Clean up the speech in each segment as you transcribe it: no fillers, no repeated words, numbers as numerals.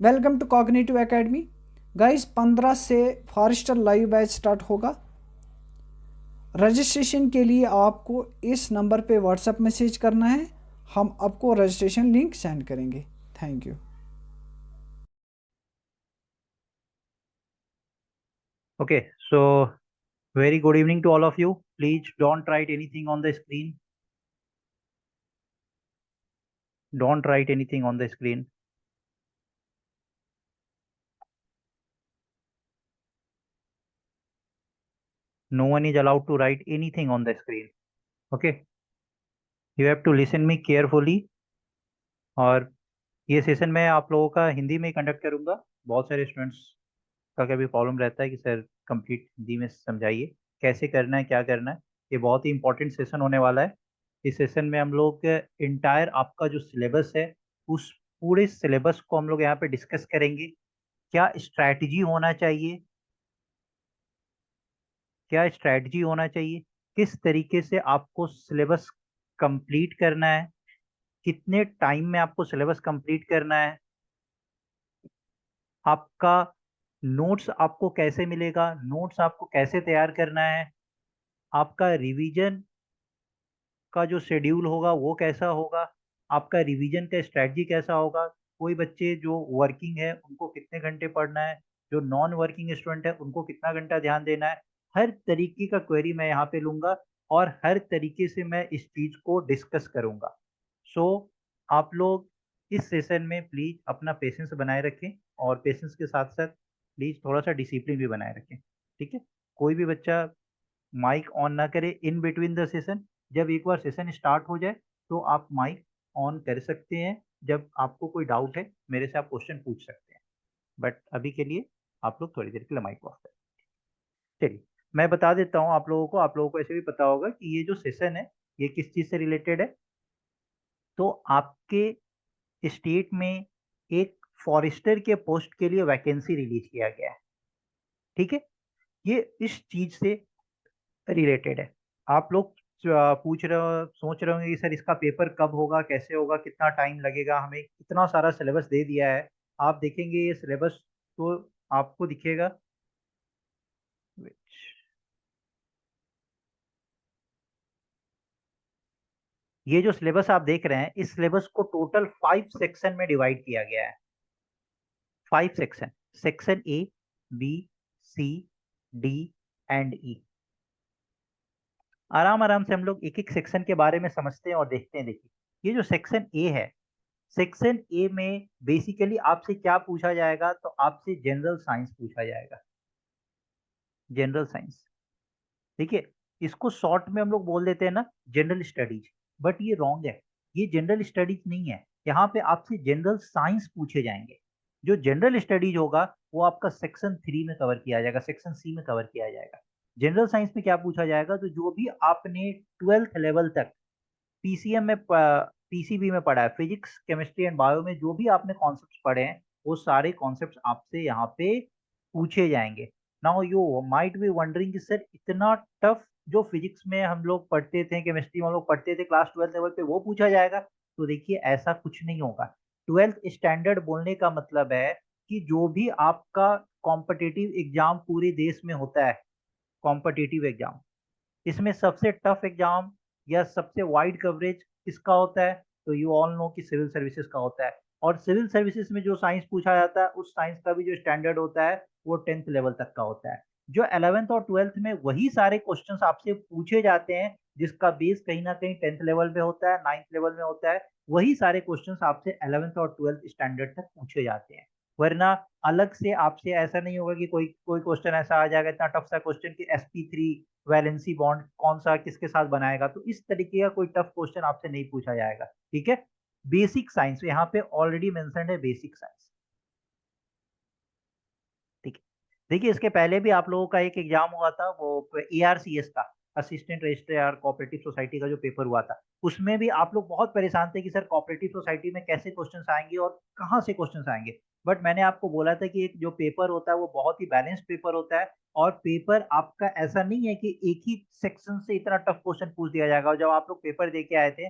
Welcome to Cognitive Academy. Guys 15 से forester live batch start होगा। Registration के लिए आपको इस नंबर पे व्हाट्सएप मैसेज करना है, हम आपको रजिस्ट्रेशन लिंक सेंड करेंगे। Thank you. Okay, so very good evening to all of you. Please don't write anything on the screen. Don't write anything on the screen. No one is allowed to write anything on the screen. Okay, you have to listen me carefully. और ये session मैं आप लोगों का हिंदी में conduct करूंगा। बहुत सारे स्टूडेंट्स का कभी प्रॉब्लम रहता है कि सर कंप्लीट हिंदी में समझाइए, कैसे करना है, क्या करना है। ये बहुत ही इंपॉर्टेंट सेशन होने वाला है। इस सेशन में हम लोग इंटायर आपका जो सिलेबस है, उस पूरे सिलेबस को हम लोग यहाँ पे डिस्कस करेंगे। क्या स्ट्रैटेजी होना चाहिए, क्या स्ट्रैटेजी होना चाहिए, किस तरीके से आपको सिलेबस कंप्लीट करना है, कितने टाइम में आपको सिलेबस कंप्लीट करना है, आपका नोट्स आपको कैसे मिलेगा, नोट्स आपको कैसे तैयार करना है, आपका रिवीजन का जो शेड्यूल होगा वो कैसा होगा, आपका रिवीजन का स्ट्रैटेजी कैसा होगा, कोई बच्चे जो वर्किंग है उनको कितने घंटे पढ़ना है, जो नॉन वर्किंग स्टूडेंट है उनको कितना घंटा ध्यान देना है। हर तरीके का क्वेरी मैं यहाँ पे लूंगा और हर तरीके से मैं इस चीज को डिस्कस करूंगा। सो आप लोग इस सेशन में प्लीज अपना पेशेंस बनाए रखें और पेशेंस के साथ साथ प्लीज थोड़ा सा डिसिप्लिन भी बनाए रखें। ठीक है, कोई भी बच्चा माइक ऑन ना करे इन बिटवीन द सेशन। जब एक बार सेशन स्टार्ट हो जाए तो आप माइक ऑन कर सकते हैं। जब आपको कोई डाउट है मेरे से आप क्वेश्चन पूछ सकते हैं, बट अभी के लिए आप लोग थोड़ी देर के लिए माइक ऑफ करें। चलिए, मैं बता देता हूँ आप लोगों को ऐसे भी पता होगा कि ये जो सेशन है ये किस चीज़ से रिलेटेड है। तो आपके स्टेट में एक फॉरेस्टर के पोस्ट के लिए वैकेंसी रिलीज किया गया है। ठीक है, ये इस चीज से रिलेटेड है। आप लोग पूछ रहे हो, सोच रहे होंगे कि सर इसका पेपर कब होगा, कैसे होगा, कितना टाइम लगेगा, हमें इतना सारा सिलेबस दे दिया है। आप देखेंगे ये सिलेबस तो आपको दिखेगा। ये जो सिलेबस आप देख रहे हैं, इस सिलेबस को टोटल 5 सेक्शन में डिवाइड किया गया है। 5 section, section A, B, C, D and E. आराम आराम से हम लोग एक एक सेक्शन के बारे में समझते हैं और देखते हैं। देखिए, ये जो सेक्शन ए है, सेक्शन ए में बेसिकली आपसे क्या पूछा जाएगा, तो आपसे जनरल साइंस पूछा जाएगा। जनरल साइंस, देखिए, इसको शॉर्ट में हम लोग बोल देते हैं ना जनरल स्टडीज, बट ये रॉन्ग है। ये जनरल स्टडीज नहीं है, यहाँ पे आपसे जनरल साइंस पूछे जाएंगे। जो जनरल स्टडीज होगा वो आपका सेक्शन 3 में कवर किया जाएगा, सेक्शन सी में कवर किया जाएगा। जनरल साइंस में क्या पूछा जाएगा, तो जो भी आपने 12th लेवल तक पीसीएम में पीसीबी में पढ़ा है, फिजिक्स केमिस्ट्री एंड बायो में जो भी आपने कॉन्सेप्ट्स पढ़े हैं, वो सारे कॉन्सेप्ट्स आपसे यहाँ पे पूछे जाएंगे। Now you might be wondering कि सर इतना टफ जो फिजिक्स में हम लोग पढ़ते थे, केमिस्ट्री में हम लोग पढ़ते थे क्लास 12 लेवल पे, वो पूछा जाएगा। तो देखिए, ऐसा कुछ नहीं होगा। 12th स्टैंडर्ड बोलने का मतलब है कि जो भी आपका कॉम्पिटिटिव एग्जाम पूरे देश में होता है, कॉम्पिटिटिव एग्जाम, इसमें सबसे टफ एग्जाम या सबसे वाइड कवरेज किसका होता है, तो यू ऑल नो कि सिविल सर्विसेज का होता है। और सिविल सर्विसेज में जो साइंस पूछा जाता है, उस साइंस का भी जो स्टैंडर्ड होता है वो 10th लेवल तक का होता है। जो 11th और 12th में वही सारे क्वेश्चंस आपसे पूछे जाते हैं, जिसका बेस कहीं ना कहीं 10th लेवल में होता है, 9th लेवल में होता है। वही सारे क्वेश्चंस आपसे 11th और 12th स्टैंडर्ड तक पूछे जाते हैं। वरना अलग से आपसे ऐसा नहीं होगा कि कोई कोई क्वेश्चन ऐसा आ जाएगा, इतना टफ सा क्वेश्चन कि sp3 वैलेंसी बॉन्ड कौन सा किसके साथ बनाएगा, तो इस तरीके का कोई टफ क्वेश्चन आपसे नहीं पूछा जाएगा। ठीक है, बेसिक साइंस यहाँ पे ऑलरेडी मेंशन्ड है, बेसिक साइंस। ठीक है, देखिए, इसके पहले भी आप लोगों का एक एग्जाम हुआ था, वो एआरसीएस का, असिस्टेंट रजिस्ट्रार कोऑपरेटिव सोसाइटी का जो पेपर हुआ था, उसमें भी आप लोग बहुत परेशान थे कि सर कोऑपरेटिव सोसाइटी में कैसे क्वेश्चंस आएंगे और कहाँ से क्वेश्चंस आएंगे। बट मैंने आपको बोला था कि एक जो पेपर होता है वो बहुत ही बैलेंस्ड पेपर होता है, और पेपर आपका ऐसा नहीं है कि एक ही सेक्शन से इतना टफ क्वेश्चन पूछ दिया जाएगा। और जब आप लोग पेपर दे के आए थे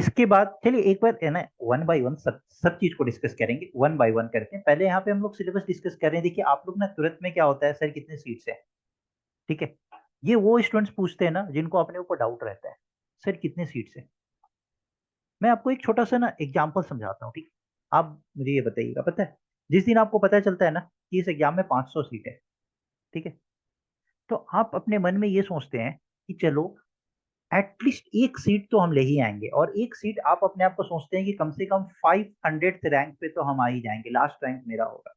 इसके बाद चलिए एक बार है ना वन बाय वन सब चीज को डिस्कस करेंगे, वन बाय वन करते हैं। पहले यहाँ पे हम लोग सिलेबस डिस्कस कर रहे हैं। देखिए आप लोग ना तुरंत में क्या होता है, सर कितने सीट्स हैं, ठीक है, ये वो स्टूडेंट्स पूछते हैं ना जिनको अपने ऊपर डाउट रहता है, सर कितने सीट्स हैं। मैं आपको एक छोटा सा ना एग्जाम्पल समझाता हूँ, ठीक है। आप मुझे ये बताइएगा, पता है जिस दिन आपको पता चलता है ना कि इस एग्जाम में 500 सीट है, ठीक है, तो आप अपने मन में ये सोचते हैं कि चलो एटलीस्ट एक सीट तो हम ले ही आएंगे, और एक सीट आप अपने आप को सोचते हैं कि कम से कम 500 रैंक पे तो हम आ ही जाएंगे, लास्ट रैंक मेरा होगा।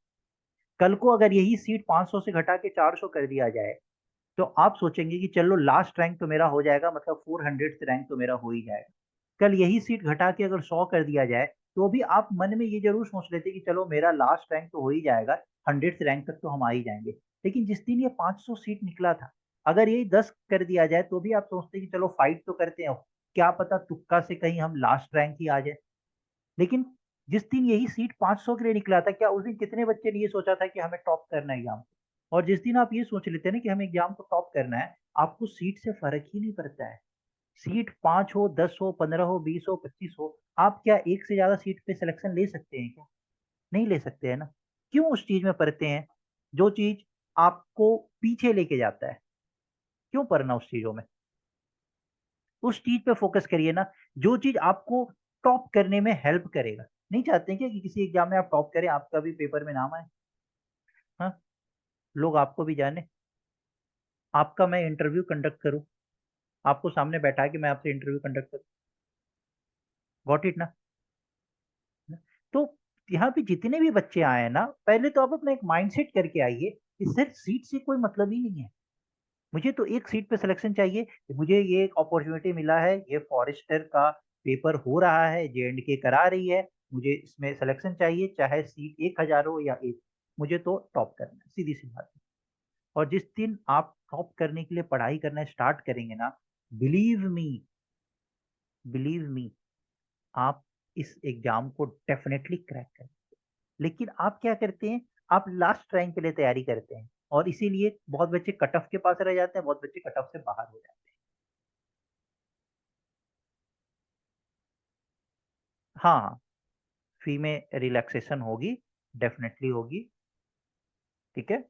कल को अगर यही सीट 500 से घटा के 400 कर दिया जाए, तो आप सोचेंगे कि चलो लास्ट रैंक तो मेरा हो जाएगा, मतलब 400 रैंक तो मेरा हो ही जाएगा। कल यही सीट घटा के अगर 100 कर दिया जाए, तो भी आप मन में ये जरूर सोच लेते कि चलो मेरा लास्ट रैंक तो हो ही जाएगा, 100 रैंक तक तो हम आ ही जाएंगे। लेकिन जिस दिन ये 500 सीट निकला था, अगर यही 10 कर दिया जाए तो भी आप सोचते कि चलो फाइट तो करते हैं, क्या पता तुक्का से कहीं हम लास्ट रैंक ही आ जाए। लेकिन जिस दिन यही सीट 500 के लिए निकला था, क्या उस दिन कितने बच्चे ने ये सोचा था कि हमें टॉप करना है एग्जाम को? और जिस दिन आप ये सोच लेते हैं ना कि हमें एग्जाम को टॉप करना है, आपको सीट से फर्क ही नहीं पड़ता है। सीट 5 हो, 10 हो, 15 हो, 20 हो, 25 हो, आप क्या एक से ज्यादा सीट पे सिलेक्शन ले सकते हैं क्या? नहीं ले सकते हैं ना। क्यों उस चीज में पढ़ते हैं जो चीज आपको पीछे लेके जाता है? क्यों पढ़ना उस चीजों में? उस चीज पे फोकस करिए ना जो चीज आपको टॉप करने में हेल्प करेगा। नहीं चाहते हैं क्या कि किसी एग्जाम में आप टॉप करें, आपका भी पेपर में नाम आए? हाँ, लोग आपको भी जाने, आपका मैं इंटरव्यू कंडक्ट करूं, आपको सामने बैठा के मैं आपसे इंटरव्यू कंडक्ट करूं। गॉट इट ना? तो यहाँ पे जितने भी बच्चे आए हैं ना, पहले तो आप अपना एक माइंडसेट करके आइए कि सिर्फ सीट से कोई मतलब ही नहीं है। मुझे तो एक सीट पे सिलेक्शन चाहिए, कि मुझे ये एक अपॉर्चुनिटी मिला है, ये फॉरेस्टर का पेपर हो रहा है, J&K करा रही है, मुझे इसमें सिलेक्शन चाहिए, चाहे सीट 1000 हो या एक, मुझे तो टॉप करना है, सीधी सी बात है। और जिस दिन आप टॉप करने के लिए पढ़ाई करना स्टार्ट करेंगे ना, बिलीव मी, बिलीव मी, आप इस एग्जाम को डेफिनेटली क्रैक करें। लेकिन आप क्या करते हैं, आप लास्ट रैंक के लिए तैयारी करते हैं, और इसीलिए बहुत बच्चे कट ऑफ के पास रह जाते हैं, बहुत बच्चे कट ऑफ से बाहर हो जाते हैं। हाँ, फी में रिलैक्सेशन होगी, डेफिनेटली होगी, ठीक है।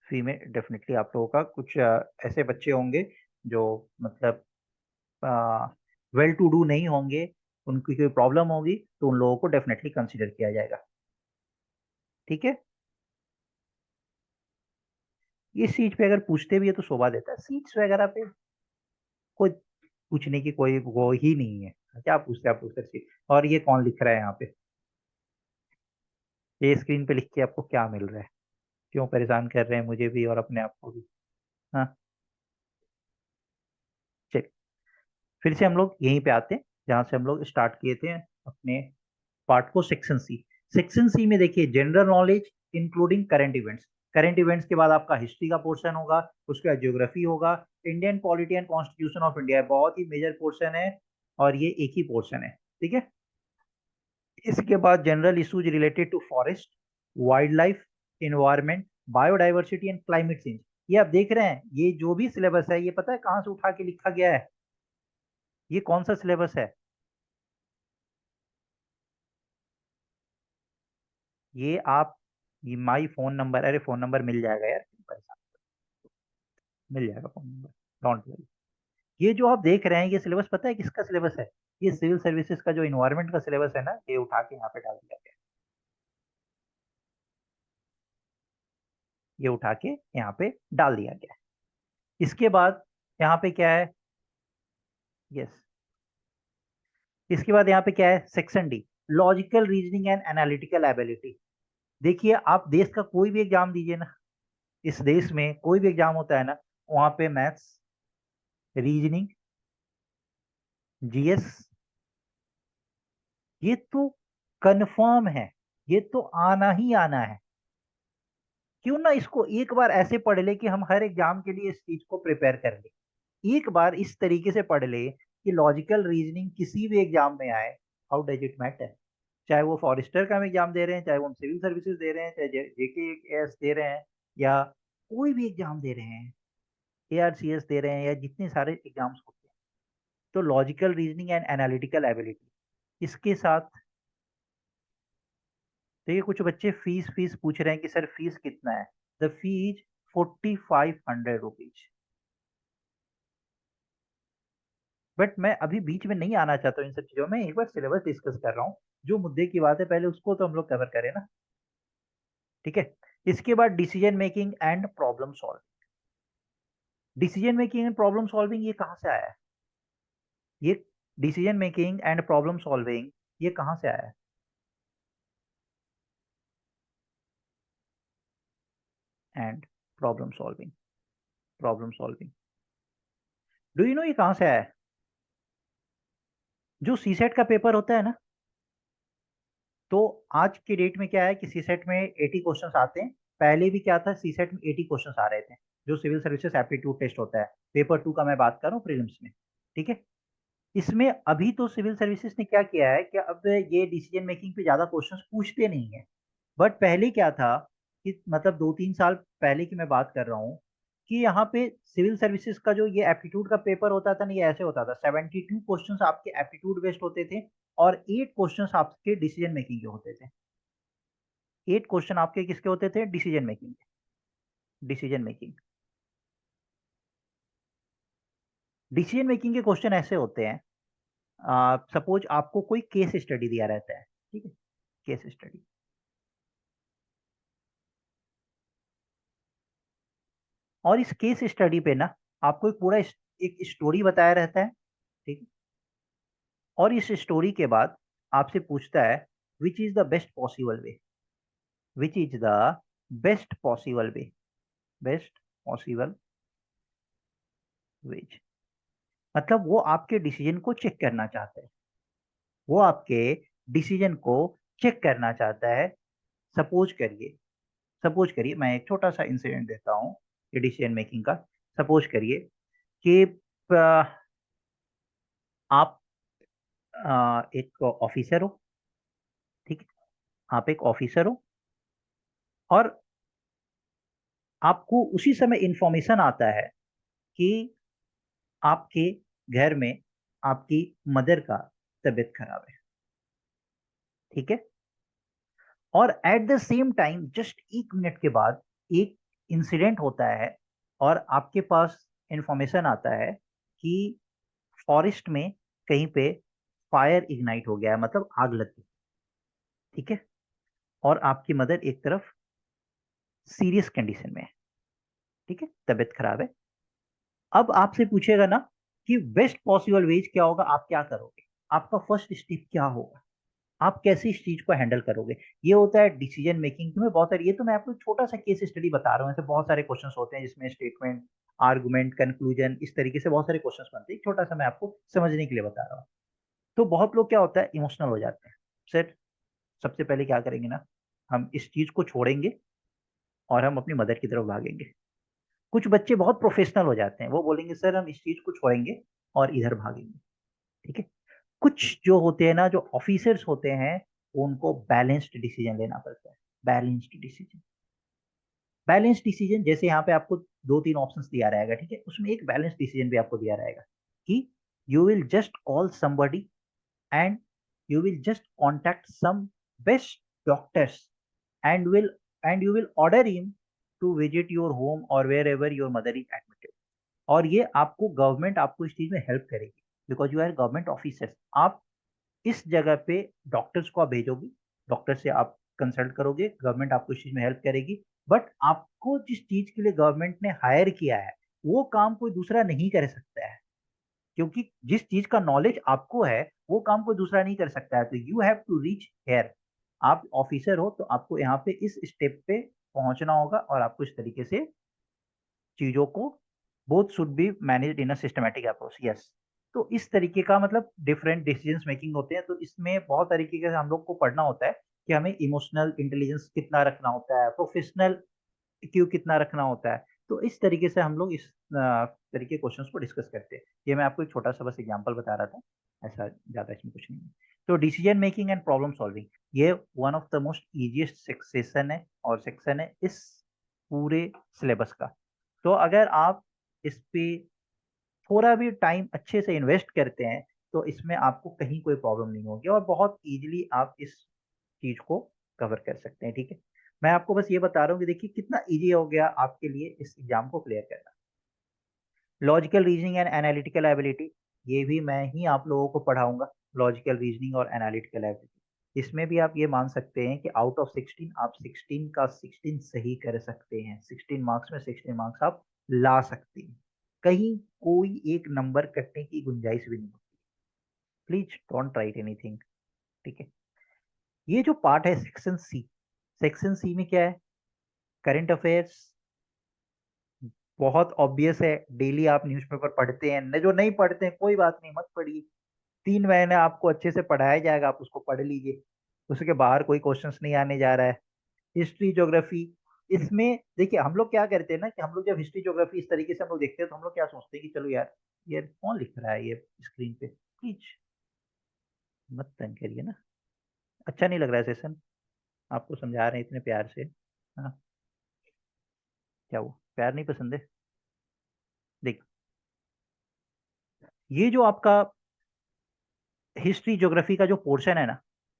फी में डेफिनेटली आप लोगों का कुछ ऐसे बच्चे होंगे जो मतलब वेल टू डू नहीं होंगे, उनकी कोई प्रॉब्लम होगी, तो उन लोगों को डेफिनेटली कंसिडर किया जाएगा, ठीक है। इस चीज पे अगर पूछते भी है तो शोभा देता है, सीट्स वगैरह पे कोई पूछने की कोई वो ही नहीं है। क्या पूछते हैं आप उससे सीट? और ये कौन लिख रहा है यहाँ पे? ये स्क्रीन पे लिख के आपको क्या मिल रहा है? क्यों परेशान कर रहे हैं मुझे भी और अपने आप को भी? हाँ, चलिए फिर से हम लोग यहीं पे आते हैं जहां से हम लोग स्टार्ट किए थे अपने पार्ट को, सेक्शन सी। सेक्शन सी में देखिए general knowledge including current events. Current events के बाद आपका हिस्ट्री का पोर्शन होगा, उसके बाद ज्योग्राफी होगा, Indian polity and constitution of India, बहुत ही मेजर पोर्शन है, और ये एक ही पोर्शन है, ठीक है। इसके बाद general issues related to forest, wildlife, environment, biodiversity and climate change. ये आप देख रहे हैं, ये जो भी सिलेबस है, ये पता है कहाँ से उठा के लिखा गया है? ये कौन सा सिलेबस है? ये आप, ये माई फोन नंबर, अरे फोन नंबर मिल जाएगा यार, क्यों परेशान, मिल जाएगा फोन नंबर, डोंट वरी। ये जो आप देख रहे हैं ये सिलेबस पता है किसका सिलेबस है? ये सिविल सर्विसेज का जो इन्वायरमेंट का सिलेबस है ना, ये उठा के यहाँ पे डाल दिया गया है। ये उठा के यहाँ पे डाल दिया गया है। इसके बाद यहाँ पे क्या है? यस, इसके बाद यहाँ पे क्या है? Section D, logical reasoning and analytical ability. देखिए आप देश का कोई भी एग्जाम दीजिए ना, इस देश में कोई भी एग्जाम होता है ना, वहां पे मैथ्स, रीजनिंग, जीएस, ये तो कंफर्म है, ये तो आना ही आना है। क्यों ना इसको एक बार ऐसे पढ़ ले कि हम हर एग्जाम के लिए इस चीज को प्रिपेयर कर ले, एक बार इस तरीके से पढ़ ले कि लॉजिकल रीजनिंग किसी भी एग्जाम में आए, हाउ डज इट मैटर, चाहे वो फॉरेस्टर का हम एग्जाम दे रहे हैं, चाहे वो हम सिविल सर्विसेज दे रहे हैं, चाहे जेके एस दे रहे हैं, या कोई भी एग्जाम दे रहे हैं, एआरसीएस दे रहे हैं, या जितने सारे एग्जाम्स होते हैं, तो logical reasoning and analytical ability, इसके साथ देखिए कुछ बच्चे फीस पूछ रहे हैं कि सर फीस कितना है। The fees 4500 rupees. बट मैं अभी बीच में नहीं आना चाहता हूँ इन सब चीजों में, एक बार सिलेबस डिस्कस कर रहा हूँ। जो मुद्दे की बात है पहले उसको तो हम लोग कवर करें ना, ठीक है। इसके बाद decision making and problem solving. Decision making and problem solving ये कहाँ से आया है? ये decision making and problem solving ये कहाँ से आया है? And problem solving, problem solving, do you know ये कहाँ से आया है? जो सीसेट का पेपर होता है ना, तो आज की डेट में क्या है कि सीसेट में 80 क्वेश्चंस आते हैं। पहले भी क्या था, सीसेट में 80 क्वेश्चंस आ रहे थे। जो सिविल सर्विसेज एप्टीट्यूड टेस्ट होता है, पेपर 2 का मैं बात कर रहा हूँ, प्रीलिम्स में, ठीक है। इसमें अभी तो सिविल सर्विसेज ने क्या किया है कि अब ये डिसीजन मेकिंग पे ज्यादा क्वेश्चंस पूछते नहीं है। बट पहले क्या था कि मतलब 2-3 साल पहले की मैं बात कर रहा हूँ कि यहाँ पे सिविल सर्विसेज का जो ये एप्टीट्यूड का पेपर होता था ना, ये ऐसे होता था, 72 क्वेश्चंस आपके एप्टीट्यूड बेस्ड होते थे और 8 क्वेश्चंस आपके डिसीजन मेकिंग के होते थे। 8 क्वेश्चन आपके किसके होते थे? डिसीजन मेकिंग के। डिसीजन मेकिंग, डिसीजन मेकिंग के क्वेश्चन ऐसे होते हैं, सपोज आपको कोई केस स्टडी दिया रहता है, ठीक है, केस स्टडी। और इस केस स्टडी पे ना आपको एक पूरा एक स्टोरी बताया रहता है, ठीक है। और इस स्टोरी के बाद आपसे पूछता है which is the best possible way, which is the best possible way, best possible way. मतलब वो आपके डिसीजन को चेक करना चाहता है, वो आपके डिसीजन को चेक करना चाहता है। सपोज करिए, सपोज करिए मैं एक छोटा सा इंसिडेंट देता हूँ ये डिसीजन मेकिंग का। सपोज करिए कि आप एक ऑफिसर हो, ठीक है, आप एक ऑफिसर हो और आपको उसी समय इंफॉर्मेशन आता है कि आपके घर में आपकी मदर का तबीयत खराब है, ठीक है। और at the same time just 1 minute के बाद एक इंसिडेंट होता है और आपके पास इंफॉर्मेशन आता है कि फॉरेस्ट में कहीं पे फायर इग्नाइट हो गया है, मतलब आग लग गई, ठीक है। और आपकी मदर एक तरफ सीरियस कंडीशन में है, ठीक है, तबीयत खराब है। अब आपसे पूछेगा ना कि बेस्ट पॉसिबल वेज क्या होगा, आप क्या करोगे, आपका फर्स्ट स्टेप क्या होगा, आप कैसे इस चीज को हैंडल करोगे। ये होता है डिसीजन मेकिंग में बहुत सारी। ये तो मैं आपको एक छोटा सा केस स्टडी बता रहा हूँ, ऐसे बहुत सारे क्वेश्चंस होते हैं जिसमें स्टेटमेंट, आर्गुमेंट, कंक्लूजन, इस तरीके से बहुत सारे क्वेश्चंस बनते हैं। एक छोटा सा मैं आपको समझने के लिए बता रहा हूँ। तो बहुत लोग क्या होता है, इमोशनल हो जाते हैं। सर सबसे पहले क्या करेंगे ना, हम इस चीज को छोड़ेंगे और हम अपनी मदर की तरफ भागेंगे। कुछ बच्चे बहुत प्रोफेशनल हो जाते हैं, वो बोलेंगे सर हम इस चीज को छोड़ेंगे और इधर भागेंगे, ठीक है। कुछ जो होते हैं ना, जो ऑफिसर्स होते हैं, उनको बैलेंस्ड डिसीजन लेना पड़ता है। बैलेंस्ड डिसीजन, बैलेंस्ड डिसीजन जैसे यहाँ पे आपको 2-3 ऑप्शंस दिया रहेगा, ठीक है, उसमें एक बैलेंस्ड डिसीजन भी आपको दिया रहेगा कि you will just call somebody and you will just contact some best doctors and will and you will order him to visit your home or wherever your mother is admitted। और ये आपको government आपको इस चीज में help करेगी, because you are government officer. आप इस जगह पे डॉक्टर्स को आप भेजोगे, डॉक्टर से आप कंसल्ट करोगे, गवर्नमेंट आपको इस चीज में हेल्प करेगी। बट आपको जिस चीज के लिए गवर्नमेंट ने हायर किया है वो काम कोई दूसरा नहीं कर सकता है, क्योंकि जिस चीज का नॉलेज आपको है वो काम कोई दूसरा नहीं कर सकता है। तो you have to reach here. आप ऑफिसर हो तो आपको यहाँ पे इस स्टेप पे पहुंचना होगा और आपको इस तरीके से चीजों को, both should be managed in a systematic approach, yes. तो इस तरीके का मतलब डिफरेंट डिसीजंस मेकिंग होते हैं। तो इसमें बहुत तरीके से हम लोग को पढ़ना होता है कि हमें इमोशनल इंटेलिजेंस कितना रखना होता है, प्रोफेशनल क्यों कितना रखना होता है। तो इस तरीके से हम लोग इस तरीके क्वेश्चंस को डिस्कस करते हैं। ये मैं आपको एक छोटा सा बस एग्जांपल बता रहा था, ऐसा ज्यादा इसमें कुछ नहीं है। तो decision making and problem solving ये one of the most easiest section है और सेक्शन है इस पूरे सिलेबस का। तो अगर आप इस पे थोड़ा भी टाइम अच्छे से इन्वेस्ट करते हैं तो इसमें आपको कहीं कोई प्रॉब्लम नहीं होगी और बहुत इजीली आप इस चीज को कवर कर सकते हैं। ठीक है, मैं आपको बस ये बता रहा हूँ कि देखिए कितना इजी हो गया आपके लिए इस एग्जाम को क्लियर करना। Logical reasoning and analytical ability, ये भी मैं ही आप लोगों को पढ़ाऊंगा। लॉजिकल रीजनिंग और एनालिटिकल एबिलिटी, इसमें भी आप ये मान सकते हैं कि आउट ऑफ 16 आप 16 का 16 सही कर सकते हैं। 16 मार्क्स में 16 मार्क्स आप ला सकते हैं, कहीं कोई एक नंबर कटने की गुंजाइश भी नहीं होती। Please don't write anything. ठीक है, ये जो पार्ट है सेक्शन सी, सेक्शन सी में क्या है? करंट अफेयर्स, बहुत ऑब्वियस है, डेली आप न्यूज़पेपर पढ़ते हैं। जो नहीं पढ़ते हैं कोई बात नहीं, मत पढ़िए, 3 महीने आपको अच्छे से पढ़ाया जाएगा, आप उसको पढ़ लीजिए, उसके बाहर कोई क्वेश्चंस नहीं आने जा रहा है। हिस्ट्री ज्योग्राफी, इसमें देखिए हम लोग क्या करते हैं ना कि हम लोग जब हिस्ट्री ज्योग्राफी इस तरीके से हम लोग देखते हैं तो हम लोग क्या सोचते हैं कि चलो यार ये कौन लिख रहा है ये स्क्रीन पे, प्लीज मत तंग करिए ना, अच्छा नहीं लग रहा है सेशन, आपको समझा रहे हैं इतने प्यार से। हाँ, क्या वो प्यार नहीं पसंद है? देख, ये जो आपका हिस्ट्री ज्योग्राफी का जो पोर्शन है ना,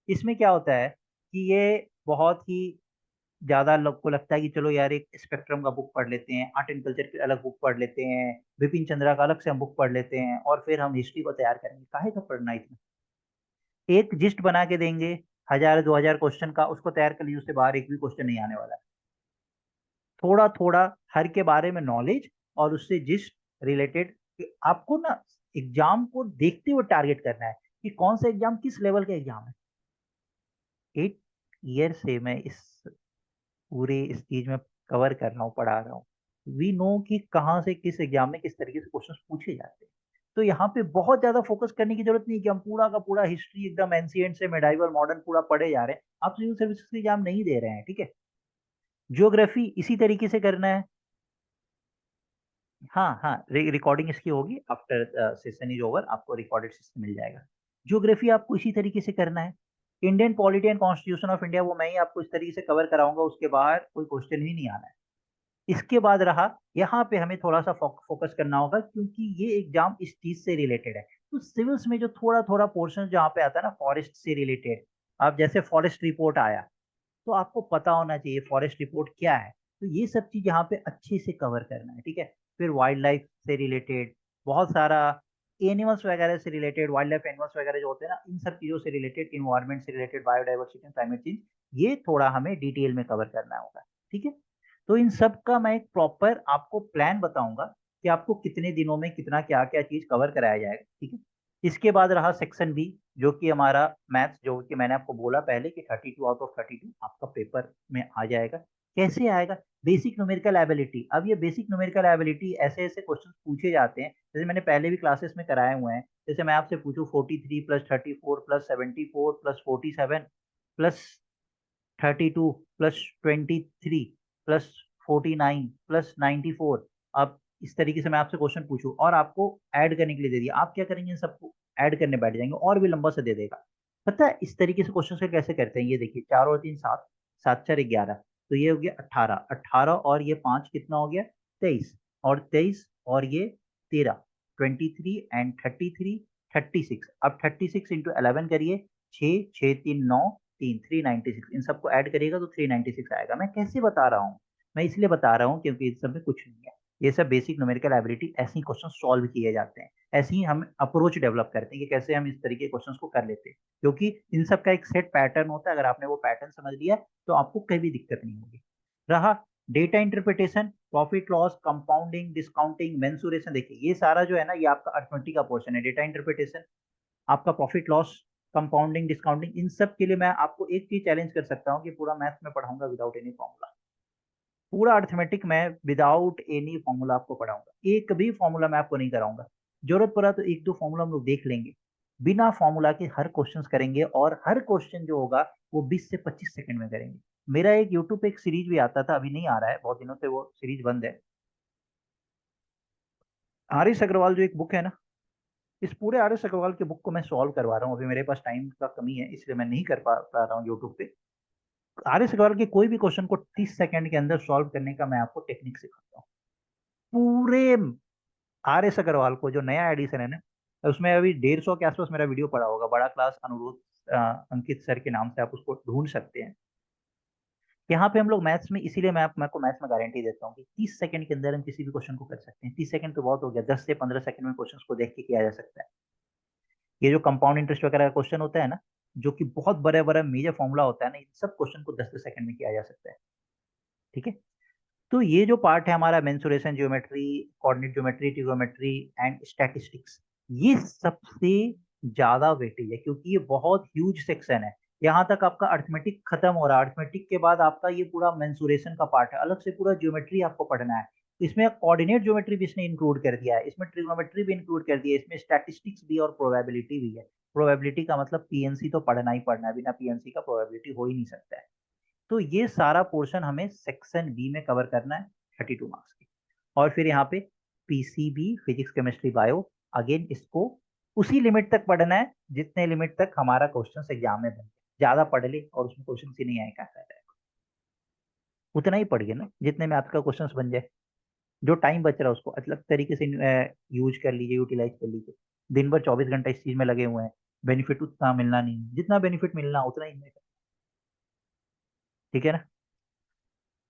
इसमें क्या होता है कि ये बहुत ही ज्यादा लोग को लगता है कि चलो यार एक स्पेक्ट्रम का बुक पढ़ लेते हैं, आर्ट एंड कल्चर की अलग बुक पढ़ लेते हैं, बिपिन चंद्रा का अलग से हम बुक पढ़ लेते हैं और फिर हम हिस्ट्री को तैयार करेंगे। काहे का पढ़ना इतना? एक जिस्ट बना के देंगे 1000 2000 क्वेश्चन का, उसको तैयार कर लीजिए, उससे बाहर एक भी क्वेश्चन नहीं आने वाला है। थोड़ा थोड़ा हर के बारे में नॉलेज और उससे जिस्ट रिलेटेड, आपको ना एग्जाम को देखते हुए टारगेट करना है कि कौन सा एग्जाम किस लेवल का एग्जाम है। 8 ईयर से मैं इस पूरे इस चीज में कवर कर रहा हूँ, पढ़ा रहा हूँ। वी नो कि कहाँ से किस एग्जाम में किस तरीके से क्वेश्चन पूछे जाते हैं। तो यहाँ पे बहुत ज्यादा फोकस करने की जरूरत नहीं कि हम पूरा का पूरा हिस्ट्री एकदम एंशिएंट से मिडाइवल मॉडर्न पूरा पढ़े जा रहे हैं। आप सिविल सर्विसेज का एग्जाम नहीं दे रहे हैं। ठीक है, ज्योग्राफी इसी तरीके से करना है। हाँ हाँ, रिकॉर्डिंग इसकी होगी आफ्टर सेशन इज ओवर, आपको रिकॉर्डेड सेशन मिल जाएगा। ज्योग्राफी आपको इसी तरीके से करना है। Indian polity and constitution of India, वो मैं ही आपको इस तरीके से कवर कराऊंगा, उसके बाहर कोई क्वेश्चन ही नहीं आना है। इसके बाद रहा, यहाँ पे हमें थोड़ा सा फोकस करना होगा क्योंकि ये एग्जाम इस चीज से रिलेटेड है। तो सिविल्स में जो थोड़ा थोड़ा पोर्शन जहाँ पे आता है ना फॉरेस्ट से रिलेटेड, आप जैसे फॉरेस्ट रिपोर्ट आया तो आपको पता होना चाहिए फॉरेस्ट रिपोर्ट क्या है। तो ये सब चीज यहाँ पे अच्छे से कवर करना है। ठीक है, फिर वाइल्ड लाइफ से रिलेटेड बहुत सारा, एनिमल्स वगैरह से रिलेटेड, वाइल्ड लाइफ एनिमल्स वगैरह जो होते हैं ना, इन सब चीजों से रिलेटेड, इन्वायरमेंट से related, biodiversity and climate change, ये थोड़ा हमें डिटेल में कवर करना होगा। ठीक है, तो इन सब का मैं एक प्रॉपर आपको प्लान बताऊंगा कि आपको कितने दिनों में कितना क्या क्या चीज कवर कराया जाएगा। ठीक है, इसके बाद रहा सेक्शन बी, जो कि हमारा मैथ्स, जो कि मैंने आपको बोला पहले कि 32 आउट ऑफ 32 आपका पेपर में आ जाएगा। कैसे आएगा? Basic numerical ability. अब ये बेसिक न्यूमेरिकल एबिलिटी ऐसे ऐसे क्वेश्चन पूछे जाते हैं, जैसे मैंने पहले भी क्लासेस में कराए हुए हैं। जैसे मैं आपसे पूछूं 43 plus 34 plus 74 plus 47 plus 32 plus 23 plus 49 plus 94, अब इस तरीके से मैं आपसे क्वेश्चन पूछूं और आपको ऐड करने के लिए दे दिया, आप क्या करेंगे? इन सबको ऐड करने बैठ जाएंगे और भी लंबा सा दे देगा। पता है इस तरीके से क्वेश्चन से कैसे करते हैं? ये देखिए, 4 और 3 7, 7 4 11, तो ये हो गया 18, 18 और ये 5 कितना हो गया? 23, और 23 और ये 13, 23 एंड 33, 36। अब 36 इंटू 11 करिए, 6 6 3 9 3, 396, इन सबको ऐड करिएगा तो 396 आएगा। मैं कैसे बता रहा हूँ? मैं इसलिए बता रहा हूँ क्योंकि इस सब में कुछ नहीं है, ये सब बेसिक न्यूमेरिकल एबिलिटी, ऐसे ही क्वेश्चन सॉल्व किए जाते हैं, ऐसे ही हम अप्रोच डेवलप करते हैं कि कैसे हम इस तरीके के क्वेश्चंस को कर लेते हैं, क्योंकि इन सब का एक सेट पैटर्न होता है। अगर आपने वो पैटर्न समझ लिया तो आपको कभी भी दिक्कत नहीं होगी। रहा data interpretation, profit loss, compounding, discounting, mensuration, देखिए ये सारा जो है ना, ये आपका अर्थमेटिक का पोर्शन है। डेटा इंटरप्रिटेशन, आपका प्रॉफिट लॉस, कंपाउंडिंग, डिस्काउंटिंग, इन सब के लिए मैं आपको एक चीज चैलेंज कर सकता हूँ कि पूरा मैथ्स में पढ़ाऊंगा विदाउट एनी फॉर्मूला। पूरा अर्थमेटिक मैं विदाउट एनी फॉर्मूला आपको पढ़ाऊंगा, एक भी फॉर्मूला मैं आपको नहीं कराऊंगा। जरूरत पड़ा तो एक दो फॉर्मूला हम लोग देख लेंगे, बिना फॉर्मूला के हर क्वेश्चंस करेंगे और हर क्वेश्चन जो होगा वो 20 से 25 सेकंड में करेंगे। मेरा एक यूट्यूब पे एक सीरीज भी आता था, अभी नहीं आ रहा है, बहुत दिनों से वो सीरीज बंद है। आर एस अग्रवाल जो एक बुक है ना, इस पूरे आर एस अग्रवाल के बुक को मैं सॉल्व करवा रहा हूँ। अभी मेरे पास टाइम का कमी है इसलिए मैं नहीं कर पा रहा हूँ यूट्यूब पे। आर एस अग्रवाल के कोई भी क्वेश्चन को 30 सेकंड के अंदर सॉल्व करने का मैं आपको टेक्निक सिखाता हूँ। पूरे RS अग्रवाल को, जो नया एडिशन है ना, उसमें अभी 150 के आसपास मेरा वीडियो पड़ा होगा, बड़ा क्लास अनुरोध अंकित सर के नाम से आप उसको ढूंढ सकते हैं। यहाँ पे हम लोग मैथ्स में, इसीलिए मैं आपको मैथ्स में गारंटी देता हूँ कि 30 सेकंड के अंदर हम किसी भी क्वेश्चन को कर सकते हैं। 30 सेकंड तो बहुत हो गया, 10 से 15 सेकंड में क्वेश्चन को देख के किया जा सकता है। ये जो कंपाउंड इंटरेस्ट वगैरह का क्वेश्चन होता है ना, जो कि बहुत बड़ा बड़ा मेजर फॉर्मूला होता है ना, इन सब क्वेश्चन को 10 सेकंड में किया जा सकता है। ठीक है। तो ये जो पार्ट है हमारा, mensuration geometry, coordinate geometry, trigonometry and statistics, ये सबसे ज्यादा वेटेज है, क्योंकि ये बहुत ह्यूज सेक्शन है। यहाँ तक आपका अर्थमेटिक खत्म हो रहा है, अर्थमेटिक के बाद आपका ये पूरा मेंसुरेशन का पार्ट है, अलग से पूरा ज्योमेट्री आपको पढ़ना है। इसमें कोऑर्डिनेट ज्योमेट्री भी इसने इंक्लूड कर दिया है, इसमें ट्रिग्नोमेट्री भी इंक्लूड कर दिया है, इसमें स्टैटिस्टिक्स भी और प्रोबेबिलिटी भी है। प्रोबेबिलिटी का मतलब पीएनसी तो पढ़ना ही पढ़ना है, बिना पीएनसी का प्रोबेबिलिटी हो ही नहीं सकता है। तो ये सारा पोर्शन हमें सेक्शन बी में कवर करना है, 32 मार्क्स की। और फिर यहाँ पे PCB, physics chemistry bio, again इसको उसी लिमिट तक पढ़ना है जितने लिमिट तक हमारा क्वेश्चन एग्जाम में बन। ज्यादा पढ़ ले और उसमें क्वेश्चन ही नहीं आए, क्या फायदा है। उतना ही पढ़िए ना जितने में आपका क्वेश्चन बन जाए। जो टाइम बच रहा है उसको अलग तरीके से यूज कर लीजिए, यूटिलाइज कर लीजिए। दिन भर 24 घंटा इस चीज में लगे हुए हैं, बेनिफिट उतना मिलना नहीं है, जितना बेनिफिट मिलना उतना ही मिलेगा। ठीक है ना।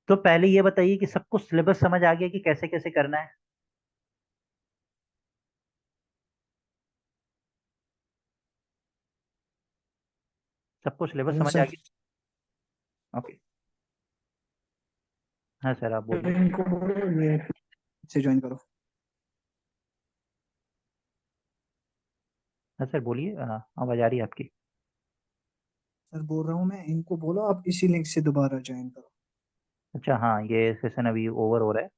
तो पहले ये बताइए कि सबको सिलेबस समझ आ गया कि कैसे कैसे करना है। सबको सिलेबस हेलो समझ आ सर। गया। ओके। हाँ सर, आप बोलिए। इनको बोलो ये से ज्वाइन करो। हाँ सर बोलिए, आवाज आ रही है आपकी। सर बोल रहा हूँ मैं, इनको बोलो आप इसी लिंक से दोबारा ज्वाइन करो। अच्छा हाँ, ये सेशन अभी ओवर हो रहा है,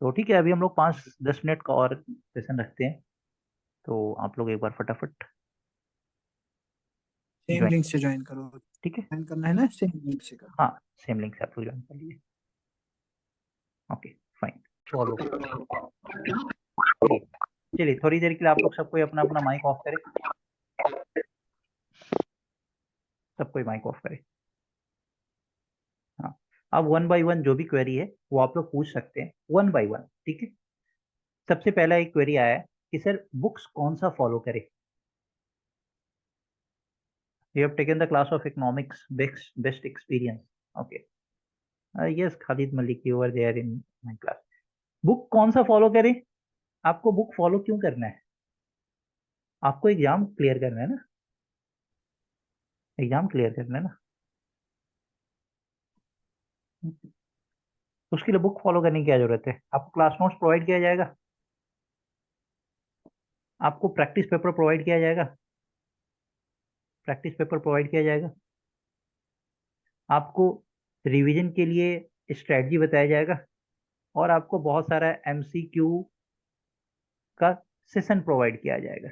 तो ठीक है, अभी हम लोग 5-10 मिनट का और सेशन रखते हैं। तो आप लोग एक बार फटाफट सेम ज्वाइन। लिंक से ज्वाइन करो। ठीक है। ज्वाइन करना है ना, सेम लिंक से करो। हाँ, सेम लिंक से आप लोग ज्वाइन कर लीजिए। Okay, fine. चलो, चलिए चलिए, थोड़ी देर के लिए आप लोग सबको अपना अपना माइक ऑफ करें। सबको माइक ऑफ करें। हाँ। अब वन बाय वन जो भी क्वेरी है वो आप लोग पूछ सकते हैं, वन बाय वन। ठीक है। सबसे पहला एक क्वेरी आया है कि सर बुक्स कौन सा फॉलो करे। You have taken the class of economics, best best experience. Okay. Yes, Khalid Malik, you are there in my class. Book कौन सा फॉलो करे। आपको बुक फॉलो क्यों करना है। आपको एग्जाम क्लियर करना है ना। एग्जाम क्लियर करना है ना। उसके लिए बुक फॉलो करने की क्या जरूरत है। आपको क्लास नोट्स प्रोवाइड किया जाएगा, आपको प्रैक्टिस पेपर प्रोवाइड किया जाएगा, प्रैक्टिस पेपर प्रोवाइड किया जाएगा, आपको रिवीजन के लिए स्ट्रेटजी बताया जाएगा, और आपको बहुत सारा एमसीक्यू का सेशन प्रोवाइड किया जाएगा।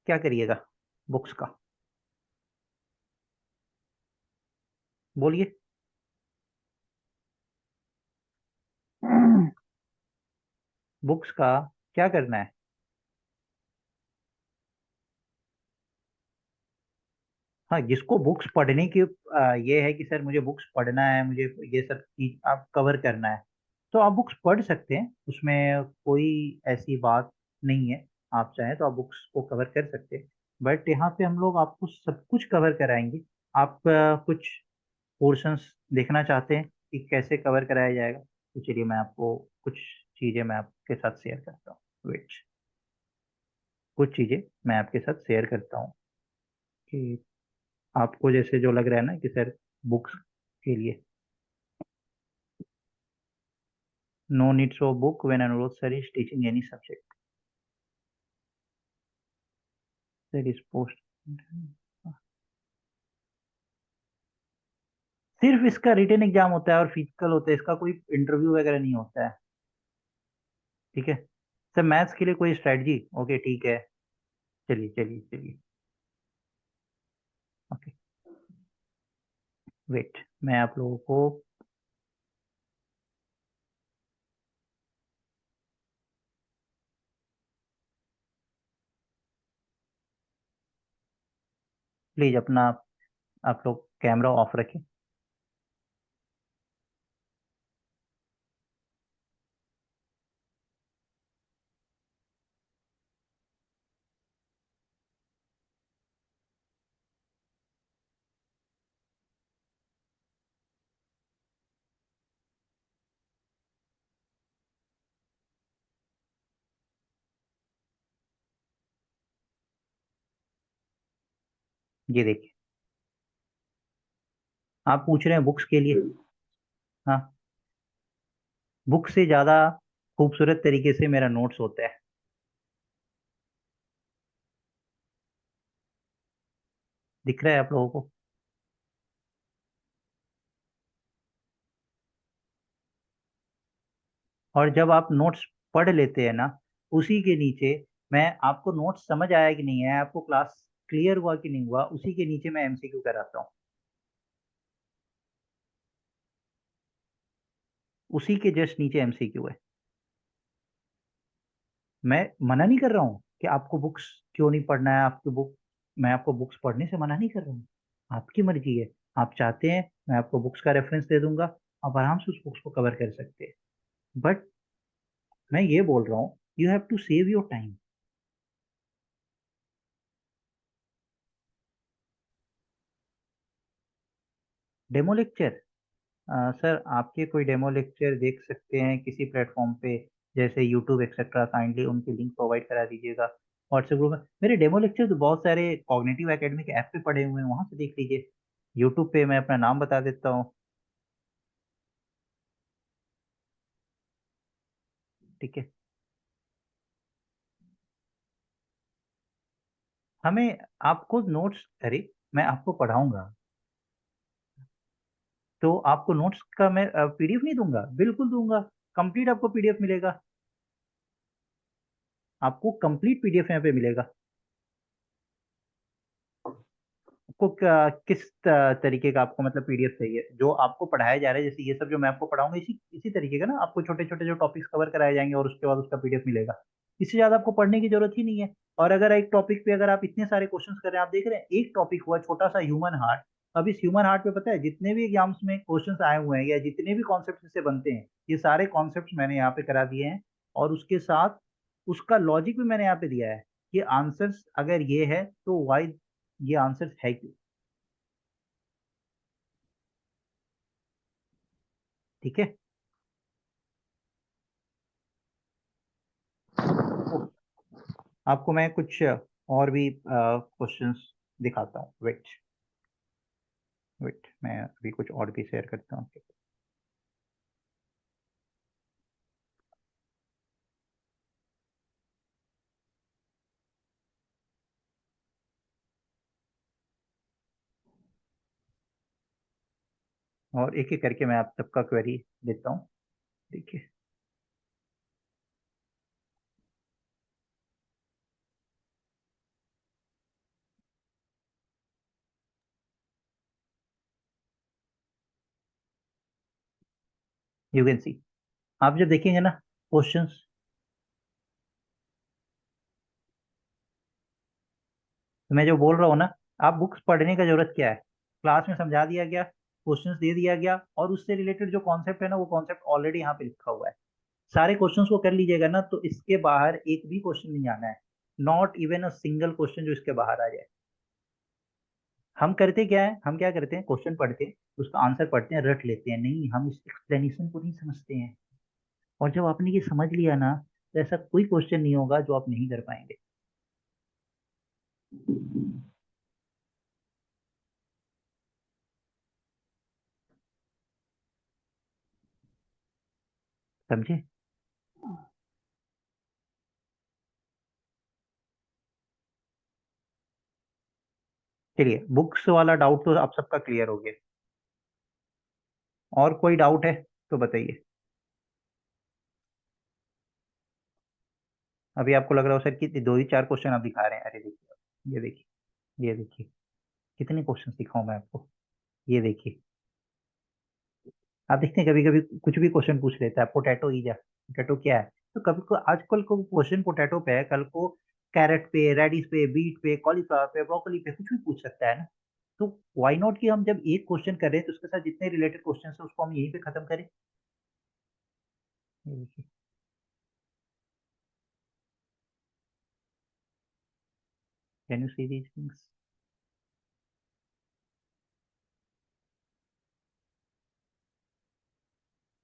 क्या करिएगा बुक्स का, बोलिए। बुक्स का क्या करना है। हाँ, जिसको बुक्स पढ़ने की ये है कि सर मुझे बुक्स पढ़ना है, मुझे ये सब चीज आप कवर करना है, तो आप बुक्स पढ़ सकते हैं, उसमें कोई ऐसी बात नहीं है। आप चाहें तो आप बुक्स को कवर कर सकते हैं, बट यहाँ पे हम लोग आपको सब कुछ कवर कराएंगे। आप कुछ पोर्शंस देखना चाहते हैं कि कैसे कवर कराया जाएगा, तो चलिए मैं आपको कुछ चीज़ें मैं आपके साथ शेयर करता हूँ। वेट, कुछ चीज़ें मैं आपके साथ शेयर करता हूँ कि आपको जैसे जो लग रहा है ना कि सर बुक्स के लिए no needs of book when Anurodh sir is teaching any subject, sir is post. सिर्फ इसका रिटन एग्जाम होता है और फिजिकल होता है, इसका कोई इंटरव्यू वगैरह नहीं होता है। ठीक है। सर मैथ्स के लिए कोई स्ट्रेटजी, ओके ठीक है, चलिए चलिए चलिए। ओके, वेट, मैं आप लोगों को प्लीज अपना, आप लोग कैमरा ऑफ रखें। ये देखिए, आप पूछ रहे हैं बुक्स के लिए। हाँ, बुक से ज्यादा खूबसूरत तरीके से मेरा नोट्स होता है। दिख रहा है आप लोगों को? और जब आप नोट्स पढ़ लेते हैं ना, उसी के नीचे मैं आपको नोट्स समझ आया कि नहीं है, आपको क्लास क्लियर हुआ कि नहीं हुआ, उसी के नीचे मैं एमसीक्यू कराता हूँ। उसी के जस्ट नीचे एमसीक्यू है। मैं मना नहीं कर रहा हूँ कि आपको बुक्स क्यों नहीं पढ़ना है, आपकी बुक, मैं आपको बुक्स पढ़ने से मना नहीं कर रहा हूँ। आपकी मर्जी है। आप चाहते हैं मैं आपको बुक्स का रेफरेंस दे दूंगा, आप आराम से उस बुक्स को कवर कर सकते हैं। बट मैं ये बोल रहा हूँ, you have to save your time. Demo lecture, sir आपके कोई डेमो लेक्चर देख सकते हैं किसी प्लेटफॉर्म पे, जैसे यूट्यूब एक्सेट्रा, काइंडली उनके लिंक प्रोवाइड करा दीजिएगा व्हाट्सएप ग्रुप में। मेरे डेमो लेक्चर तो बहुत सारे कॉग्निटिव एकेडमिक ऐप पे पड़े हुए हैं, वहां से देख लीजिए। यूट्यूब पे मैं अपना नाम बता देता हूँ। ठीक है। हमें आपको नोट्स, अरे मैं आपको पढ़ाऊंगा तो आपको नोट्स का मैं पीडीएफ नहीं दूंगा? बिल्कुल दूंगा। कंप्लीट आपको पीडीएफ मिलेगा। आपको कंप्लीट पीडीएफ यहाँ पे मिलेगा। आपको किस तरीके का आपको मतलब पीडीएफ चाहिए? जो आपको पढ़ाया जा रहा है, जैसे ये सब जो मैं आपको पढ़ाऊंगा, इसी इसी तरीके का ना, आपको छोटे छोटे जो टॉपिक्स कवर कराए जाएंगे और उसके बाद उसका पीडीएफ मिलेगा। इससे ज्यादा आपको पढ़ने की जरूरत ही नहीं है। और अगर एक टॉपिक पे अगर आप इतने सारे क्वेश्चंस कर रहे हैं, आप देख रहे हैं एक टॉपिक हुआ छोटा सा ह्यूमन हार्ट। अब इस ह्यूमन हार्ट पे पता है जितने भी एग्जाम्स में क्वेश्चंस आए हुए हैं या जितने भी कॉन्सेप्ट इससे बनते हैं, ये सारे कॉन्सेप्ट मैंने यहाँ पे करा दिए हैं। और उसके साथ उसका लॉजिक भी मैंने यहाँ पे दिया है कि आंसर्स अगर ये है तो वाई ये आंसर्स है क्यों। ठीक है। तो आपको मैं कुछ और भी क्वेश्चंस दिखाता हूँ। वेट, वेट, मैं अभी कुछ और भी शेयर करता हूँ। और एक एक करके मैं आप सबका क्वेरी देता हूँ। देखिए, यू कैन सी, आप जब देखेंगे ना क्वेश्चंस, तो मैं जो बोल रहा हूँ ना, आप बुक्स पढ़ने का जरूरत क्या है? क्लास में समझा दिया गया, क्वेश्चंस दे दिया गया, और उससे रिलेटेड जो कॉन्सेप्ट है ना, वो कॉन्सेप्ट ऑलरेडी यहाँ पे लिखा हुआ है। सारे क्वेश्चंस को कर लीजिएगा ना, तो इसके बाहर एक भी क्वेश्चन नहीं आना है। Not even a single question जो इसके बाहर आ जाए। हम करते क्या है, हम क्या करते हैं, क्वेश्चन पढ़ते हैं, उसका आंसर पढ़ते हैं, रट लेते हैं, नहीं हम इस एक्सप्लेनेशन को नहीं समझते हैं। और जब आपने ये समझ लिया ना, तो ऐसा कोई क्वेश्चन नहीं होगा जो आप नहीं कर पाएंगे। समझे? चलिए, बुक्स वाला डाउट तो आप सबका क्लियर हो गया। और कोई डाउट है तो बताइए। अभी आपको लग रहा हो सर कि दो ही चार क्वेश्चन आप दिखा रहे हैं, अरे देखिए, ये देखिए, ये देखिए, कितने क्वेश्चन दिखाऊं मैं आपको? ये देखिए, आप देखते हैं कभी कभी कुछ भी क्वेश्चन पूछ लेता है, पोटैटो ही जा, पोटैटो क्या है? तो कभी को आजकल को क्वेश्चन पोटैटो पे है, कल को कैरेट पे, रेडिस पे, बीट पे, कॉलीफ्लावर पे, ब्रोकली पे कुछ भी पूछ सकता है ना। तो व्हाई नॉट कि हम जब एक क्वेश्चन कर रहे हैं तो उसके साथ जितने रिलेटेड क्वेश्चन है उसको हम यहीं पे खत्म करें। ये देखिए, can you see these things?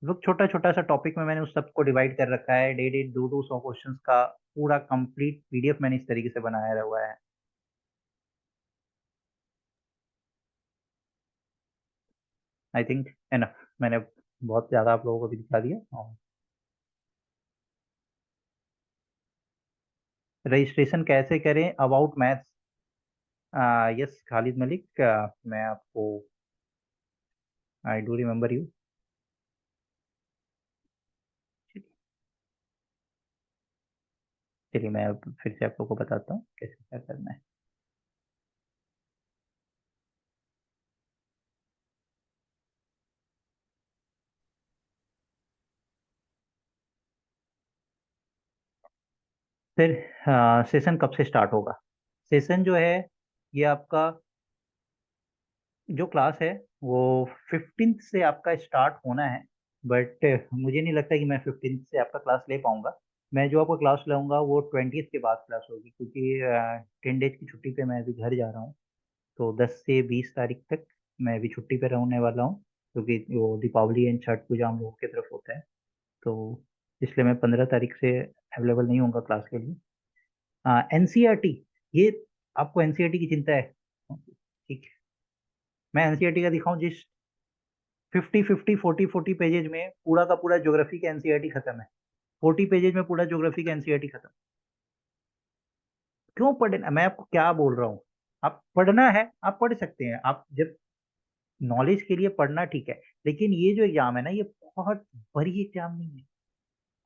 लोग छोटा छोटा सा टॉपिक में मैंने उस सबको डिवाइड कर रखा है, 1.5 2 200 क्वेश्चंस का पूरा कंप्लीट पीडीएफ मैंने इस तरीके से बनाया हुआ है। आई थिंक एनफ, मैंने बहुत ज़्यादा आप लोगों को भी दिखा दिया। और रजिस्ट्रेशन कैसे करें about maths? Yes Khalid Malik, मैं आपको, आई डू रिमेम्बर यू। चलिए मैं अब फिर से आप लोगों को बताता हूँ कैसे क्या करना है। फिर सेशन कब से स्टार्ट होगा? सेशन जो है ये आपका जो क्लास है वो 15th से आपका स्टार्ट होना है। बट मुझे नहीं लगता कि मैं 15th से आपका क्लास ले पाऊंगा। मैं जो आपका क्लास लूँगा वो 20th के बाद क्लास होगी, क्योंकि 10 डेज की छुट्टी पे मैं अभी घर जा रहा हूँ। तो 10 से 20 तारीख तक मैं अभी छुट्टी पे रहने वाला हूँ, क्योंकि वो दीपावली एंड छठ पूजा हम लोगों की तरफ होता है। तो इसलिए मैं 15 तारीख से अवेलेबल नहीं होऊंगा क्लास के लिए। एनसीईआरटी, ये आपको एनसीईआरटी की चिंता है? ठीक है, मैं एनसीईआरटी का दिखाऊं जिस 50 50 40 40 पेजेज में पूरा का पूरा ज्योग्राफी का एनसीईआरटी खत्म है। 40 पेजेज में पूरा ज्योग्राफी का एनसीईआरटी खत्म। क्यों पढ़ना? मैं आपको क्या बोल रहा हूँ, आप पढ़ना है आप पढ़ सकते हैं, आप जब नॉलेज के लिए पढ़ना ठीक है। लेकिन ये जो एग्जाम है ना, ये बहुत बड़ी एग्जाम नहीं है।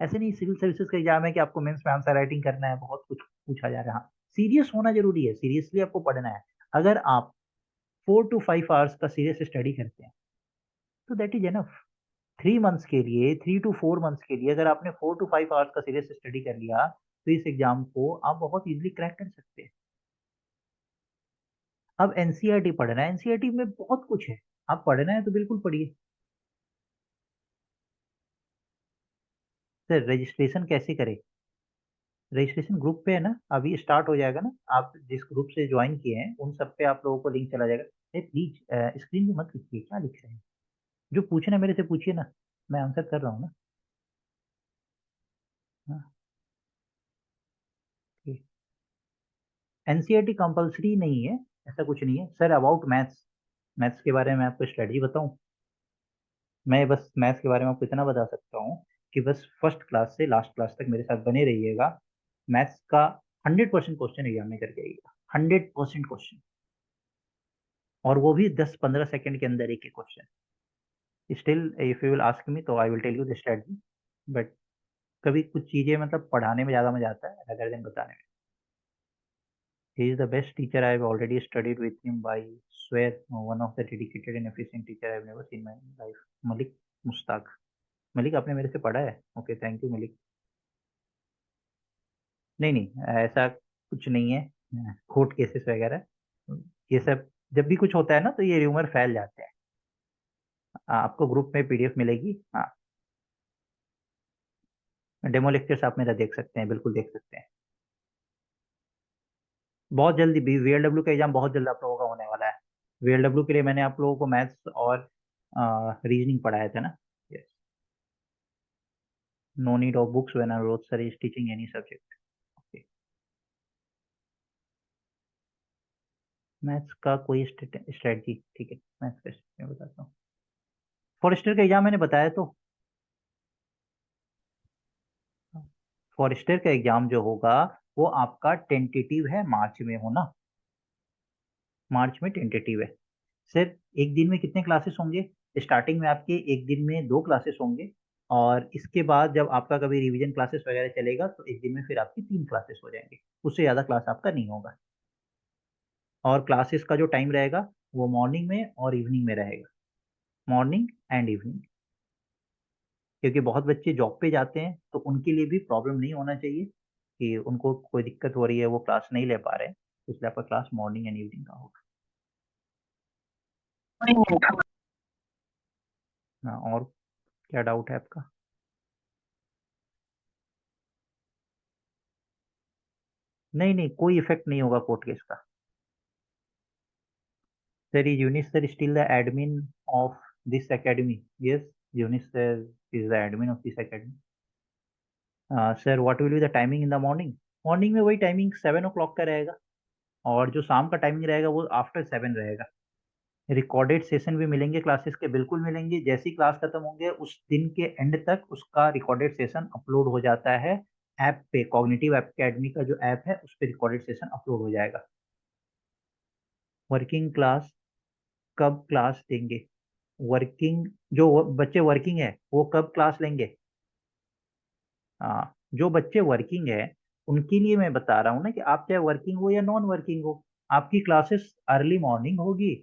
ऐसे नहीं सिविल सर्विसेज का एग्जाम है कि आपको मेंस में आंसर राइटिंग करना है, बहुत कुछ पूछा जा रहा है। हाँ, सीरियस होना जरूरी है, सीरियसली आपको पढ़ना है। अगर आप 4 to 5 आवर्स का सीरियस स्टडी करते हैं तो दैट इज एनफ। 3 मंथ्स के लिए, 3 to 4 मंथ्स के लिए अगर आपने 4 to 5 आवर्स का सीरियस स्टडी कर लिया तो इस एग्जाम को आप बहुत इजीली क्रैक कर सकते हैं। अब एनसीईआरटी पढ़ना है, एनसीईआरटी में बहुत कुछ है, आप पढ़ना है तो बिल्कुल पढ़िए। सर रजिस्ट्रेशन कैसे करें? रजिस्ट्रेशन ग्रुप पे है ना, अभी स्टार्ट हो जाएगा ना। आप जिस ग्रुप से ज्वाइन किए हैं उन सब पे आप लोगों को लिंक चला जाएगा। प्लीज स्क्रीन पे मत लिखिए, क्या लिख रहे हैं? जो पूछना है मेरे से पूछिए ना, मैं आंसर कर रहा हूँ ना। हाँ, एनसीईआरटी कंपलसरी नहीं है, ऐसा कुछ नहीं है सर। अबाउट मैथ्स, मैथ्स के बारे में आपको स्ट्रेटजी बताऊं? मैं बस मैथ्स के बारे में आपको इतना बता सकता हूँ कि बस फर्स्ट क्लास से लास्ट क्लास तक मेरे साथ बने रहिएगा। मैथ्स का 100% क्वेश्चन एग्जाम में करके आइएगा, 100% क्वेश्चन। और वो भी 10 15 सेकंड के अंदर एक एक question. Still if you will ask me तो I will tell you the strategy. But कभी कुछ चीजें मतलब पढ़ाने में ज्यादा मजा आता है अदर देन बताने में। He is the best teacher I have already studied with him by swear, one of the dedicated and efficient teacher I have never seen in my life. Malik Mushtaq. Malik आपने मेरे से पढ़ा है? Okay thank you Malik. नहीं नहीं ऐसा कुछ नहीं है, कोर्ट केसेस वगैरह ये सब जब भी कुछ होता है ना तो ये र्यूमर फैल जाते हैं। आपको ग्रुप में पीडीएफ मिलेगी। हाँ, डेमो लेक्चर्स आप मेरा देख सकते हैं, बिल्कुल देख सकते हैं। बहुत जल्दी भी वीएलडब्ल्यू का एग्जाम बहुत जल्द आप लोगों का होने वाला है। वीएलडब्ल्यू के लिए मैंने आप लोगों को मैथ्स और रीजनिंग पढ़ाया था ना। Yes, no need of books when Rose sir is teaching any subject. Okay, maths का कोई स्ट्रेटजी? ठीक है, मैथ्स का मैं बताता हूँ। फॉरेस्टर का एग्जाम मैंने बताया तो। फॉरेस्टर का एग्जाम जो होगा वो आपका टेंटेटिव है, मार्च में होना। मार्च में टेंटेटिव है। सिर्फ एक दिन में कितने क्लासेस होंगे? स्टार्टिंग में आपके एक दिन में 2 क्लासेस होंगे। और इसके बाद जब आपका कभी रिवीजन क्लासेस वगैरह चलेगा तो एक दिन में फिर आपकी 3 क्लासेस हो जाएंगे, उससे ज़्यादा क्लास आपका नहीं होगा। और क्लासेस का जो टाइम रहेगा वो मॉर्निंग में और इवनिंग में रहेगा, मॉर्निंग एंड इवनिंग। क्योंकि बहुत बच्चे जॉब पे जाते हैं तो उनके लिए भी प्रॉब्लम नहीं होना चाहिए कि उनको कोई दिक्कत हो रही है, वो क्लास नहीं ले पा रहे हैं, इसलिए आपका क्लास मॉर्निंग एंड इवनिंग का होगा। हाँ, और क्या डाउट है आपका? नहीं नहीं, कोई इफेक्ट नहीं होगा कोर्ट केस का। Sir, is Eunice sir still the admin of this academy? Yes, Eunice sir is the admin of this academy. Sir, what will be the timing in the morning? Morning में वही timing 7 o'clock का रहेगा। और जो शाम का timing रहेगा वो आफ्टर 7 रहेगा। रिकॉर्डेड सेशन भी मिलेंगे क्लासेस के, बिल्कुल मिलेंगे। जैसी क्लास खत्म होंगे उस दिन के एंड तक उसका रिकॉर्डेड सेशन अपलोड हो जाता है ऐप पे। कॉग्निटिव एकेडमी का जो ऐप है उस पे रिकॉर्डेड सेशन अपलोड हो जाएगा। वर्किंग क्लास कब क्लास देंगे? वर्किंग जो बच्चे वर्किंग है वो कब क्लास लेंगे? हाँ, जो बच्चे वर्किंग है उनके लिए मैं बता रहा हूँ ना कि आप चाहे वर्किंग हो या नॉन वर्किंग हो, आपकी क्लासेस अर्ली मॉर्निंग होगी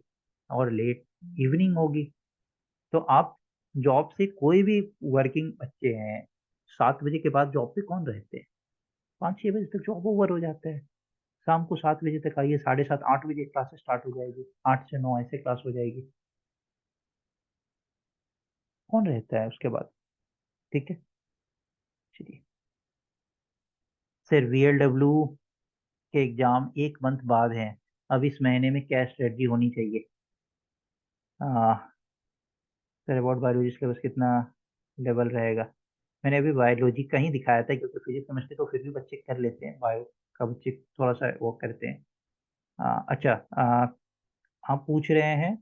और लेट इवनिंग होगी। तो आप जॉब से कोई भी वर्किंग बच्चे हैं, 7 बजे के बाद जॉब पे कौन रहते हैं? 5-6 बजे तक जॉब ओवर हो जाता है। शाम को 7 बजे तक आइए, 7:30-8 बजे क्लासेस स्टार्ट हो जाएगी, 8 से 9 ऐसे क्लास हो जाएगी। कौन रहता है उसके बाद? ठीक है, चलिए। सर VLW के एग्जाम 1 मंथ बाद हैं। अब इस महीने में क्या स्ट्रेटजी होनी चाहिए? सर अबाउट बायोलॉजी सिलेबस कितना लेवल रहेगा? मैंने अभी बायोलॉजी का ही दिखाया था, क्योंकि फिजिक्स केमिस्ट्री तो फिर भी बच्चे कर लेते हैं, बायो का बच्चे थोड़ा सा वो करते हैं। अच्छा, आप पूछ रहे हैं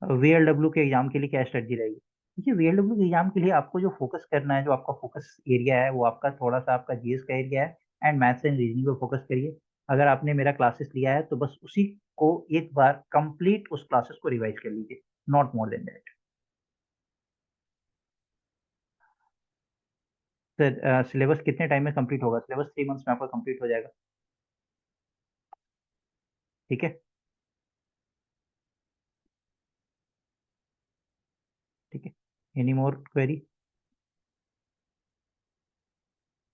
VLW के एग्जाम के लिए क्या स्ट्रेटजी रहेगी? देखिए, VLW के एग्जाम के लिए आपको जो फोकस करना है, जो आपका फोकस एरिया है, वो आपका थोड़ा सा आपका जीएस का एरिया है एंड मैथ्स एंड रीजनिंग पे फोकस करिए। अगर आपने मेरा क्लासेस लिया है तो बस उसी को एक बार कंप्लीट उस क्लासेस को रिवाइज कर लीजिए, not more than that. Sir syllabus कितने टाइम में कंप्लीट होगा? सिलेबस 3 मंथ्स में आपका कंप्लीट हो जाएगा। ठीक है, ठीक है। Any more query?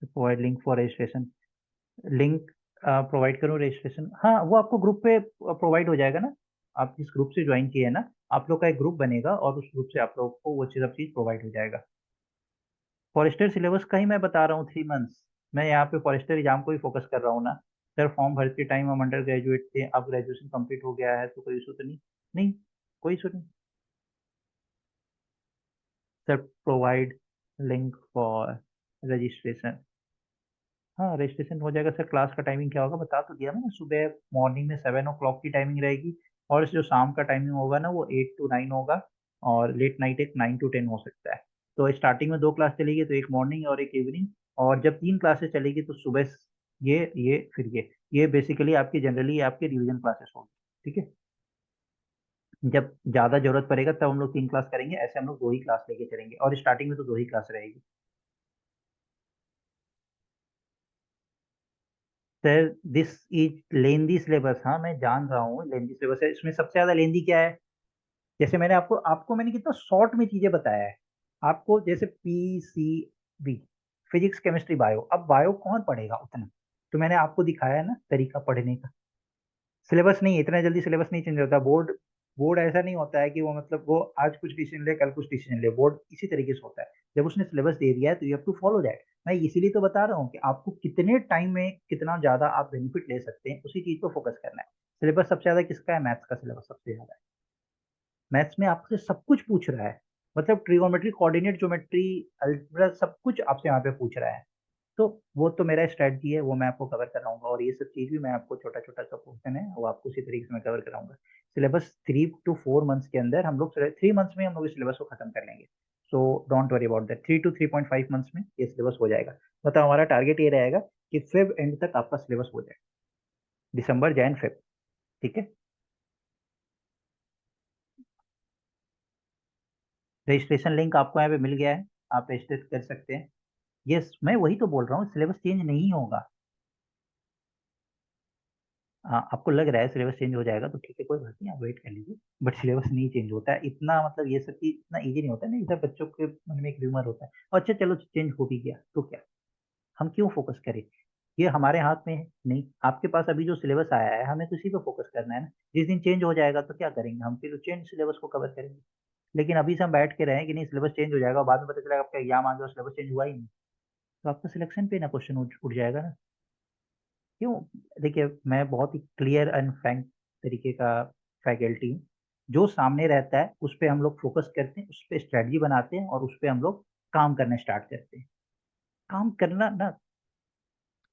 Provide link for registration. Link provide करूँ रजिस्ट्रेशन? हाँ, वो आपको ग्रुप पे प्रोवाइड हो जाएगा ना। आप जिस ग्रुप से ज्वाइन किए हैं ना, आप लोग का एक ग्रुप बनेगा और उस ग्रुप से आप लोग को वो सब चीज़ प्रोवाइड हो जाएगा। फॉरेस्टर सिलेबस का ही मैं बता रहा हूँ, 3 मंथ्स। मैं यहाँ पे फॉरेस्टर एग्जाम को ही फोकस कर रहा हूँ ना। सर फॉर्म भरते टाइम हम अंडर ग्रेजुएट थे, अब ग्रेजुएशन कंप्लीट हो गया है तो कोई इशू तो नहीं? नहीं, कोई इशू नहीं। Sir provide link for registration. हाँ, रजिस्ट्रेशन हो जाएगा। सर क्लास का टाइमिंग क्या होगा बता तो दिया मैंने। सुबह मॉर्निंग में 7 o'clock की टाइमिंग रहेगी, और जो शाम का टाइमिंग होगा ना वो 8 to 9 होगा, और लेट नाइट एक 9 to 10 हो सकता है। तो स्टार्टिंग में 2 क्लास चलेगी, तो एक मॉर्निंग और एक इवनिंग। और जब 3 क्लासेस चलेगी तो सुबह ये फिर ये बेसिकली आपकी जनरली आपके रिवीजन क्लासेस होंगी। ठीक है, जब ज़्यादा जरूरत पड़ेगा तब हम लोग 3 क्लास करेंगे, ऐसे हम लोग 2 ही क्लास लेके चलेंगे, और स्टार्टिंग में तो 2 ही क्लास रहेगी। Sir this is lengthy syllabus. हाँ, मैं जान रहा हूँ लेंदी सिलेबस है। इसमें सबसे ज्यादा लेंदी क्या है? जैसे मैंने आपको मैंने कितना शॉर्ट में चीजें बताया है। आपको जैसे PCB, फिजिक्स केमिस्ट्री बायो, अब बायो कौन पढ़ेगा उतना? तो मैंने आपको दिखाया है ना तरीका पढ़ने का। सिलेबस नहीं, इतना जल्दी सिलेबस नहीं चेंज होता। बोर्ड बोर्ड ऐसा नहीं होता है कि वो मतलब वो आज कुछ डिसीजन ले कल कुछ डिसीजन ले। बोर्ड इसी तरीके से होता है, जब उसने सिलेबस दे दिया है तो you have to follow that. मैं इसीलिए तो बता रहा हूँ कि आपको कितने टाइम में कितना ज्यादा आप बेनिफिट ले सकते हैं, उसी चीज को फोकस करना है। सिलेबस सबसे ज्यादा किसका है? मैथ्स का सिलेबस सबसे ज्यादा है। मैथ्स में आपसे सब कुछ पूछ रहा है, मतलब ट्रिगोनोमेट्री, कोऑर्डिनेट ज्योमेट्री, अलजेब्रा, सब कुछ आपसे यहाँ पे पूछ रहा है। तो वो तो मेरा स्ट्रेटजी है, वो मैं आपको कवर कराऊंगा, और ये सब चीज भी मैं आपको छोटा छोटा सा पोर्शन है वो आपको उसी तरीके से मैं कवर कराऊंगा। सिलेबस 3 to 4 मंथ्स के अंदर हम लोग 3 मंथ्स में हम लोग इस सिलेबस को खत्म कर लेंगे। So don't worry about that, 3 to 3.5 months में ये सिलेबस हो जाएगा। मतलब हमारा टारगेट ये रहेगा कि फेब एंड तक आपका सिलेबस हो जाए, दिसंबर जैन फेब। ठीक है, रजिस्ट्रेशन लिंक आपको यहाँ पे मिल गया है, आप रजिस्टर कर सकते हैं। यस, मैं वही तो बोल रहा हूँ, सिलेबस चेंज नहीं होगा। हाँ, आपको लग रहा है सिलेबस चेंज हो जाएगा तो ठीक है, कोई बात नहीं, आप वेट कर लीजिए। बट सिलेबस नहीं चेंज होता है इतना, मतलब ये सब चीज इतना इजी नहीं होता है ना, ये सब बच्चों के मन में एक र्यूमर होता है। और अच्छा चलो, चेंज हो भी गया तो क्या, हम क्यों फोकस करें? ये हमारे हाथ में है नहीं। आपके पास अभी जो सिलेबस आया है हमें तो इसी पे फोकस करना है ना। जिस दिन चेंज हो जाएगा तो क्या करेंगे हम? फिर चेंज सिलेबस को कवर करेंगे। लेकिन अभी से हम बैठ के रहे हैं कि नहीं सिलेबस चेंज हो जाएगा, और बाद में पता चला आपका एग्जाम आ गया और सिलेबस चेंज हुआ ही नहीं, तो आपका सिलेक्शन पे ना क्वेश्चन उठ जाएगा ना। क्यों? देखिए, मैं बहुत ही क्लियर एंड फ्रैंक तरीके का फैकल्टी हूँ। जो सामने रहता है उस पे हम लोग फोकस करते हैं, उस पे स्ट्रेटजी बनाते हैं, और उस पे हम लोग काम करना स्टार्ट करते हैं। काम करना ना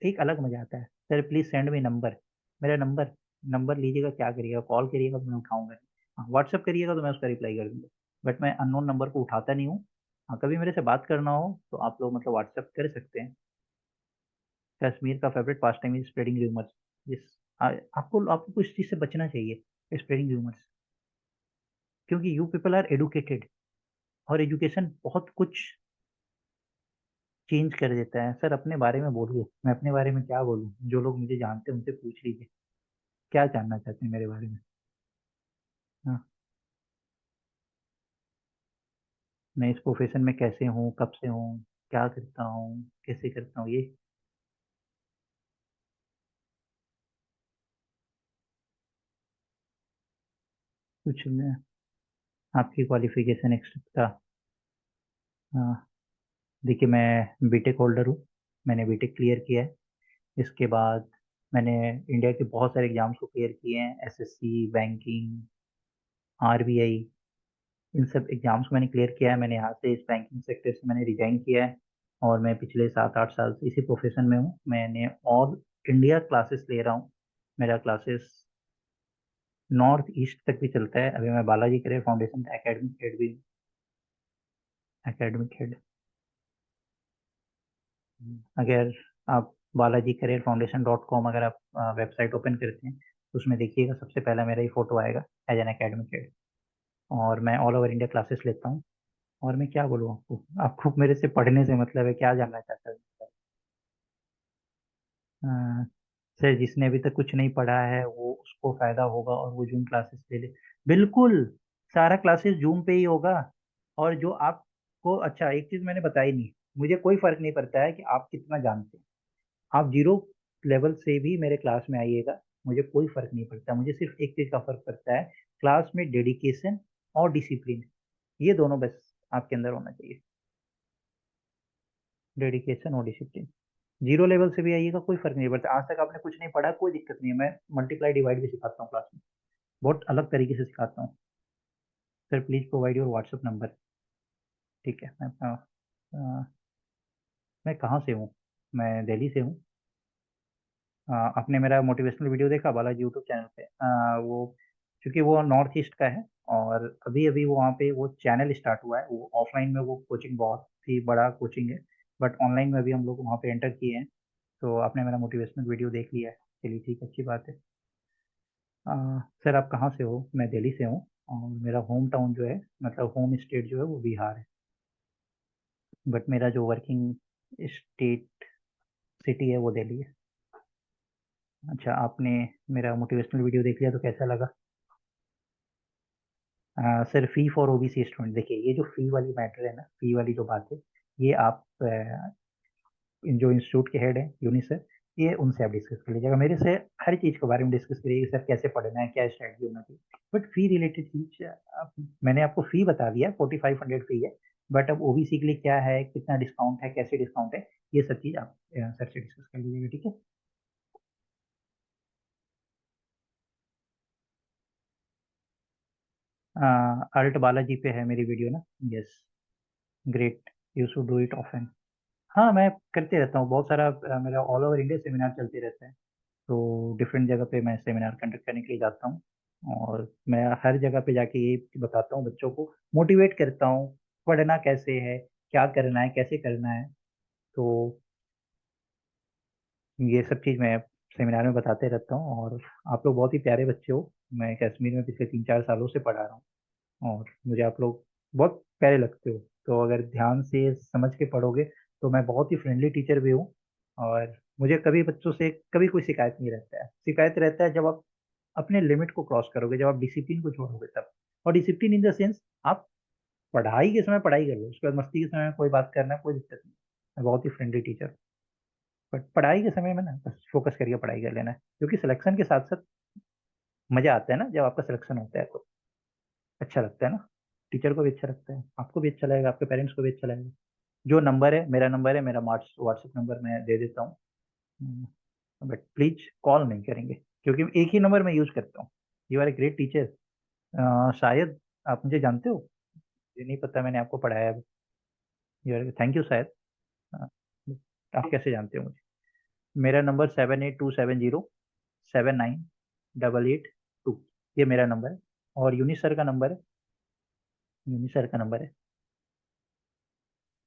एक अलग मजा आता है। Sir please send me number, मेरा नंबर नंबर लीजिएगा, क्या करिएगा, कॉल करिएगा तो मैं उठाऊंगा नहीं। हाँ, व्हाट्सअप करिएगा तो मैं उसका रिप्लाई कर दूंगा, बट मैं अननोन नंबर को उठाता नहीं हूँ। हाँ, कभी मेरे से बात करना हो तो आप लोग मतलब व्हाट्सअप कर सकते हैं। कश्मीर का favourite pass time is spreading rumours. जिस आपको आपको कुछ चीज़ से बचना चाहिए, स्प्रेडिंग र्यूमर्स, क्योंकि यू पीपल आर एडुकेटेड, और एजुकेशन बहुत कुछ चेंज कर देता है। सर अपने बारे में बोलिए, मैं अपने बारे में क्या बोलूँ, जो लोग मुझे जानते हैं उनसे पूछ लीजिए, क्या जानना चाहते हैं मेरे बारे में। हाँ, मैं इस प्रोफेशन में कैसे हूँ, कब से हूँ, क्या करता हूँ, कैसे करता हूँ, ये कुछ मैं। आपकी क्वालिफिकेशन एक्सेट्रा। हाँ, देखिए मैं बीटेक होल्डर हूँ, मैंने बीटेक क्लियर किया है। इसके बाद मैंने इंडिया के बहुत सारे एग्जाम्स को क्लियर किए हैं, एसएससी, बैंकिंग, आरबीआई, इन सब एग्जाम्स को मैंने क्लियर किया है। मैंने यहाँ से इस बैंकिंग सेक्टर से मैंने रिजाइन किया है, और मैं पिछले 7-8 साल से इसी प्रोफेशन में हूँ। मैंने ऑल इंडिया क्लासेस ले रहा हूँ। मेरा क्लासेस नॉर्थ ईस्ट तक भी चलता है। अभी मैं बालाजी करियर फाउंडेशन का एकेडमिक हेड भी, एकेडमिक हेड। अगर आप बालाजी करियर फाउंडेशन .com अगर आप वेबसाइट ओपन करते हैं तो उसमें देखिएगा सबसे पहला मेरा ही फोटो आएगा एज एन एकेडमिक हेड। और मैं ऑल ओवर इंडिया क्लासेस लेता हूँ। और मैं क्या बोलूँ आपको, आपको मेरे से पढ़ने से मतलब है, क्या जानना चाहता है? अ, सर जिसने अभी तक कुछ नहीं पढ़ा है वो उसको फायदा होगा, और वो जूम क्लासेस ले ले। बिल्कुल, सारा क्लासेस जूम पे ही होगा। और जो आपको, अच्छा एक चीज मैंने बताई नहीं, मुझे कोई फर्क नहीं पड़ता है कि आप कितना जानते हैं। आप जीरो लेवल से भी मेरे क्लास में आइएगा, मुझे कोई फर्क नहीं पड़ता। मुझे सिर्फ एक चीज का फर्क पड़ता है, क्लास में डेडिकेशन और डिसिप्लिन, ये दोनों बस आपके अंदर होना चाहिए। डेडिकेशन और डिसिप्लिन। जीरो लेवल से भी आइएगा, कोई फर्क नहीं पड़ता। आज तक आपने कुछ नहीं पढ़ा, कोई दिक्कत नहीं है, मैं मल्टीप्लाई डिवाइड भी सिखाता हूँ क्लास में, बहुत अलग तरीके से सिखाता हूँ। Sir please provide your WhatsApp number. ठीक है, मैं कहाँ से हूँ? मैं दिल्ली से हूँ। आपने मेरा मोटिवेशनल वीडियो देखा बालाजी यूट्यूब चैनल पे? वो क्योंकि वो नॉर्थ ईस्ट का है, और अभी अभी वो वहाँ पे वो चैनल स्टार्ट हुआ है। वो ऑफलाइन में वो कोचिंग बहुत ही बड़ा कोचिंग है, बट ऑनलाइन में भी हम लोग वहाँ पे एंटर किए हैं। तो आपने मेरा मोटिवेशनल वीडियो देख लिया है, चलिए ठीक, अच्छी बात है। अ, सर आप कहाँ से हो? मैं दिल्ली से हूँ, और मेरा होम टाउन जो है, मतलब होम स्टेट जो है वो बिहार है, बट मेरा जो वर्किंग स्टेट सिटी है वो दिल्ली है। अच्छा, आपने मेरा मोटिवेशनल वीडियो देख लिया तो कैसा लगा? Sir fee for OBC student, देखिए ये जो फी वाली मैटर है ना, फी वाली जो बात है, ये आप जो इंस्टीट्यूट के हेड हैं यूनि सर, ये उनसे आप डिस्कस कर लीजिएगा। मेरे से हर चीज़ के बारे में डिस्कस करिए, सर कैसे पढ़ना है, क्या स्ट्रैटेजी होना चाहिए। बट फी रिलेटेड चीज मैंने आपको फी बता दिया, 4500 फी है। बट अब ओबीसी के लिए क्या है, कितना डिस्काउंट है, कैसे डिस्काउंट है, ये सब चीज़ आप सर से डिस्कस कर लीजिएगा, ठीक है? अल्ट बालाजी पे है मेरी वीडियो ना। Yes, great, you should do it often. हाँ, मैं करते रहता हूँ बहुत सारा, मेरा ऑल ओवर इंडिया सेमिनार चलते रहता है। तो डिफरेंट जगह पे मैं सेमिनार कंडक्ट करने के लिए जाता हूँ, और मैं हर जगह पे जाके ये बताता हूँ, बच्चों को मोटिवेट करता हूँ, पढ़ना कैसे है, क्या करना है, कैसे करना है। तो ये सब चीज़ मैं सेमिनार में बताते रहता हूँ। और आप लोग बहुत ही प्यारे बच्चे हो, मैं कश्मीर में पिछले 3-4 सालों से पढ़ा रहा हूँ, और मुझे आप लोग बहुत प्यारे लगते हो। तो अगर ध्यान से समझ के पढ़ोगे तो मैं बहुत ही फ्रेंडली टीचर भी हूँ। और मुझे कभी बच्चों से कभी कोई शिकायत नहीं रहता है। शिकायत रहता है जब आप अपने लिमिट को क्रॉस करोगे, जब आप डिसिप्लिन को छोड़ोगे तब। और डिसिप्लिन इन द सेंस, आप पढ़ाई के समय पढ़ाई कर लो, उसके बाद मस्ती के समय कोई बात करना, कोई दिक्कत नहीं। मैं बहुत ही फ्रेंडली टीचर। बट पढ़ाई के समय में ना बस फोकस करके पढ़ाई कर लेना है, क्योंकि सिलेक्शन के साथ साथ मजा आता है ना, जब आपका सिलेक्शन होता है तो अच्छा लगता है ना। टीचर को भी अच्छा लगता है, आपको भी अच्छा लगेगा, आपके पेरेंट्स को भी अच्छा लगेगा। जो नंबर है मेरा, व्हाट्सएप नंबर मैं दे देता हूँ। बट प्लीज कॉल नहीं करेंगे, क्योंकि एक ही नंबर मैं यूज करता हूँ। You are a great teacher. शायद आप मुझे जानते हो, ये नहीं पता, मैंने आपको पढ़ाया है। यू आर, थैंक यू शायद। अ, आप कैसे जानते हो मुझे? मेरा नंबर 7827079299 882, ये मेरा नंबर है। और यूनिस सर का नंबर है,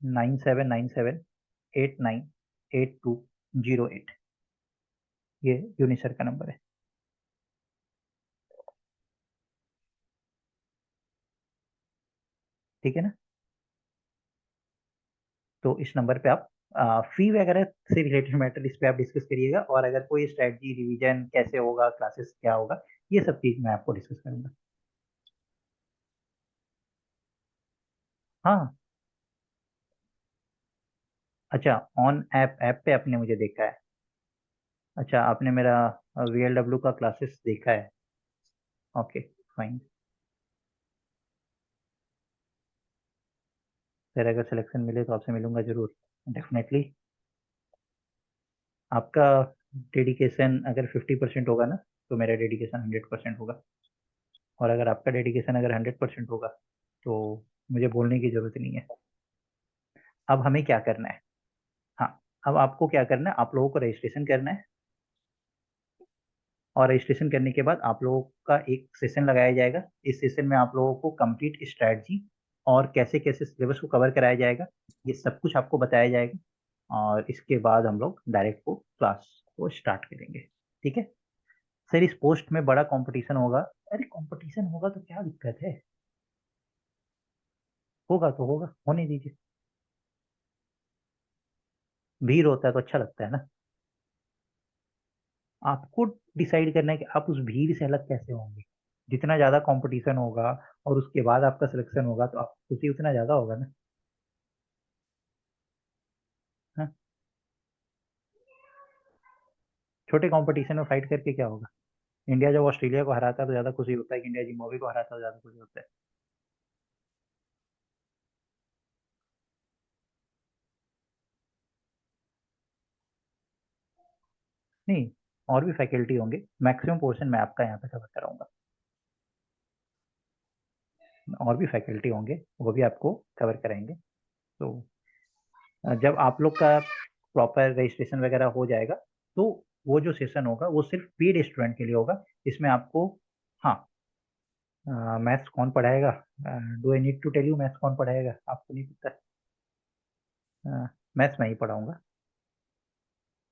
9797898208, ये यूनिस सर का नंबर है। ठीक है ना? तो इस नंबर पे आप फी वगैरह से रिलेटेड मैटर इस पे आप डिस्कस करिएगा, और अगर कोई स्ट्रेटजी रिवीजन कैसे होगा, क्लासेस क्या होगा, ये सब चीज मैं आपको डिस्कस करूंगा। हाँ, अच्छा, ऑन ऐप पे आपने मुझे देखा है। अच्छा, आपने मेरा VLW का क्लासेस देखा है। Okay, fine. फिर अगर सिलेक्शन मिले तो आपसे मिलूंगा जरूर, डेफिनेटली। आपका डेडिकेशन अगर 50% होगा ना, तो मेरा डेडिकेशन 100% होगा। और अगर आपका डेडिकेशन अगर 100% होगा, तो मुझे बोलने की जरूरत नहीं है। अब हमें क्या करना है? हाँ, अब आपको क्या करना है, आप लोगों को रजिस्ट्रेशन करना है, और रजिस्ट्रेशन करने के बाद आप लोगों का एक सेशन लगाया जाएगा। इस सेशन में आप लोगों को कंप्लीट स्ट्रैटेजी और कैसे कैसे सिलेबस को कवर कराया जाएगा, ये सब कुछ आपको बताया जाएगा। और इसके बाद हम लोग डायरेक्ट को क्लास को स्टार्ट करेंगे। ठीक है सर? इस पोस्ट में बड़ा कंपटीशन होगा। अरे कंपटीशन होगा तो क्या दिक्कत है, होगा तो होगा, होने दीजिए। भीड़ होता है तो अच्छा लगता है ना। आपको डिसाइड करना है कि आप उस भीड़ से अलग कैसे होंगे। जितना ज्यादा कंपटीशन होगा और उसके बाद आपका सिलेक्शन होगा, तो आपको खुशी उतना ज्यादा होगा ना। हाँ? छोटे कंपटीशन में फाइट करके क्या होगा? इंडिया जब ऑस्ट्रेलिया को हराता है तो ज्यादा खुशी होता है कि इंडिया जिम्बाब्वे को हराता है तो ज्यादा खुशी होता है। नहीं, और भी फैकल्टी होंगे, मैक्सिमम पोर्शन मैं आपका यहाँ पे कवर कराऊंगा। और भी फैकल्टी होंगे, वो भी आपको कवर कराएंगे। तो जब आप लोग का प्रॉपर रजिस्ट्रेशन वगैरह हो जाएगा, तो वो जो सेशन होगा वो सिर्फ पेड स्टूडेंट के लिए होगा। इसमें आपको, हाँ, मैथ्स कौन पढ़ाएगा? Do I need to tell you maths कौन पढ़ाएगा? आपको नहीं पता? मैथ्स मैं ही पढ़ाऊंगा।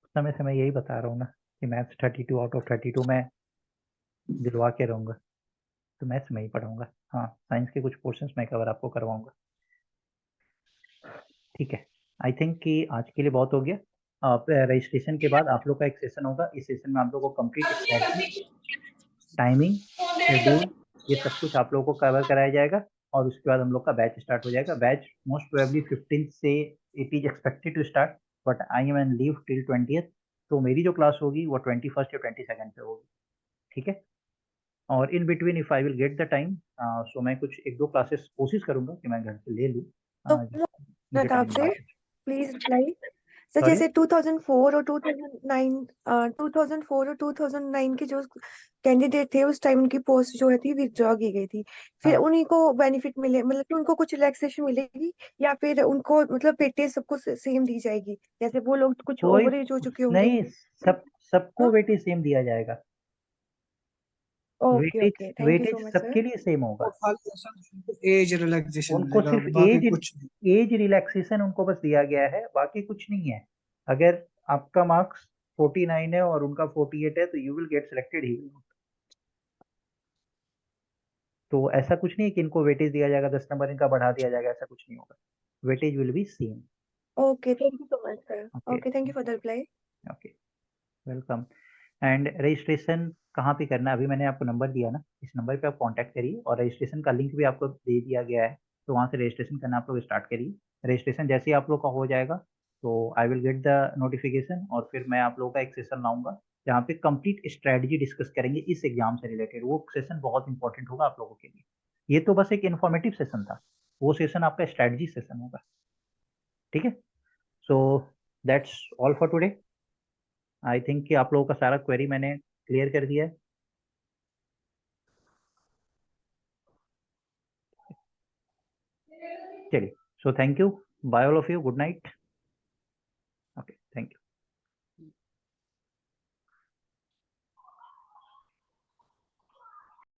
उस समय से मैं यही बता रहा हूँ ना कि मैथ्स 32 आउट ऑफ 32 में दिलवा के रहूंगा। तो मैथ्स मैं ही पढ़ाऊंगा। हाँ, साइंस के कुछ पोर्शंस मैं कवर आपको करवाऊंगा। ठीक है, आई थिंक कि आज के लिए बहुत हो गया। आप रजिस्ट्रेशन के बाद आप लोग का एक सेशन होगा। इस सेशन में आप लोग को कंप्लीट स्ट्रेटजी, टाइमिंग, शेड्यूल, ये सब कुछ आप लोगों को कवर कराया जाएगा। और उसके बाद हम लोग का बैच स्टार्ट हो जाएगा। बैच मोस्ट प्रोबेबली 15 से it is expected to start, but I am an leave till 20th। तो मेरी जो क्लास होगी वो 21st या 22nd पे होगी। ठीक है? और in between if I will get the time, so मैं कुछ एक दो क्लासेस कोशिश करूंगा कि मैं घर से ले लूँ, तो मुझे टाइम आपसे मिले। Please reply sir. सॉरी? जैसे 2004 और 2009 2004 और 2009 के जो कैंडिडेट थे उस टाइम उनकी पोस्ट जो है थी विथड्रॉ की गई थी। फिर हाँ, उन्हीं को बेनिफिट मिले, मतलब कि उनको कुछ रिलैक्सेशन मिलेगी, या फिर उनको मतलब पेटे सबको सेम दी जाएगी, जैसे वो लोग कुछ कोई ओवर एज हो चुके होंगे। नहीं, सब सबको हाँ, वेटेज सेम दिया जाएगा। Okay weightage okay, thank you so weightage much sir. सबके लिए सेम होगा। और खाली ऐसा एज रिलैक्सेशन उनको मिलेगा, सिर्फ बाकी एज कुछ नहीं। एज रिलैक्सेशन उनको बस दिया गया है, बाकी कुछ नहीं है। अगर आपका मार्क्स 49 है और उनका 48 है, तो you will get selected, he will. तो ऐसा कुछ नहीं है कि इनको वेटेज दिया जाएगा, 10 नंबर इनका बढ़ा दिया जाएगा, ऐसा कुछ नहीं होगा। Weightage will be same. Okay, thank you so much sir. Okay, okay, thank you for the reply. Okay, welcome. And registration कहाँ पे करना है? अभी मैंने आपको नंबर दिया ना, इस नंबर पे आप कांटेक्ट करिए, और रजिस्ट्रेशन का लिंक भी आपको दे दिया गया है। तो वहाँ से रजिस्ट्रेशन करना आप लोग स्टार्ट करिए। रजिस्ट्रेशन जैसे ही आप लोग का हो जाएगा, तो I will get the notification, और फिर मैं आप लोगों का एक सेशन लाऊंगा जहाँ पे कंप्लीट स्ट्रेटजी डिस्कस करेंगे इस एग्जाम से रिलेटेड। वो सेशन बहुत इंपॉर्टेंट होगा आप लोगों के लिए। ये तो बस एक इन्फॉर्मेटिव सेशन था, वो सेशन आपका स्ट्रेटजी सेशन होगा। ठीक है? So that's all for today. I think कि आप लोगों का सारा क्वेरी मैंने क्लियर कर दिया है। चलिए, so thank you, bye all of you, good night. Okay, thank you.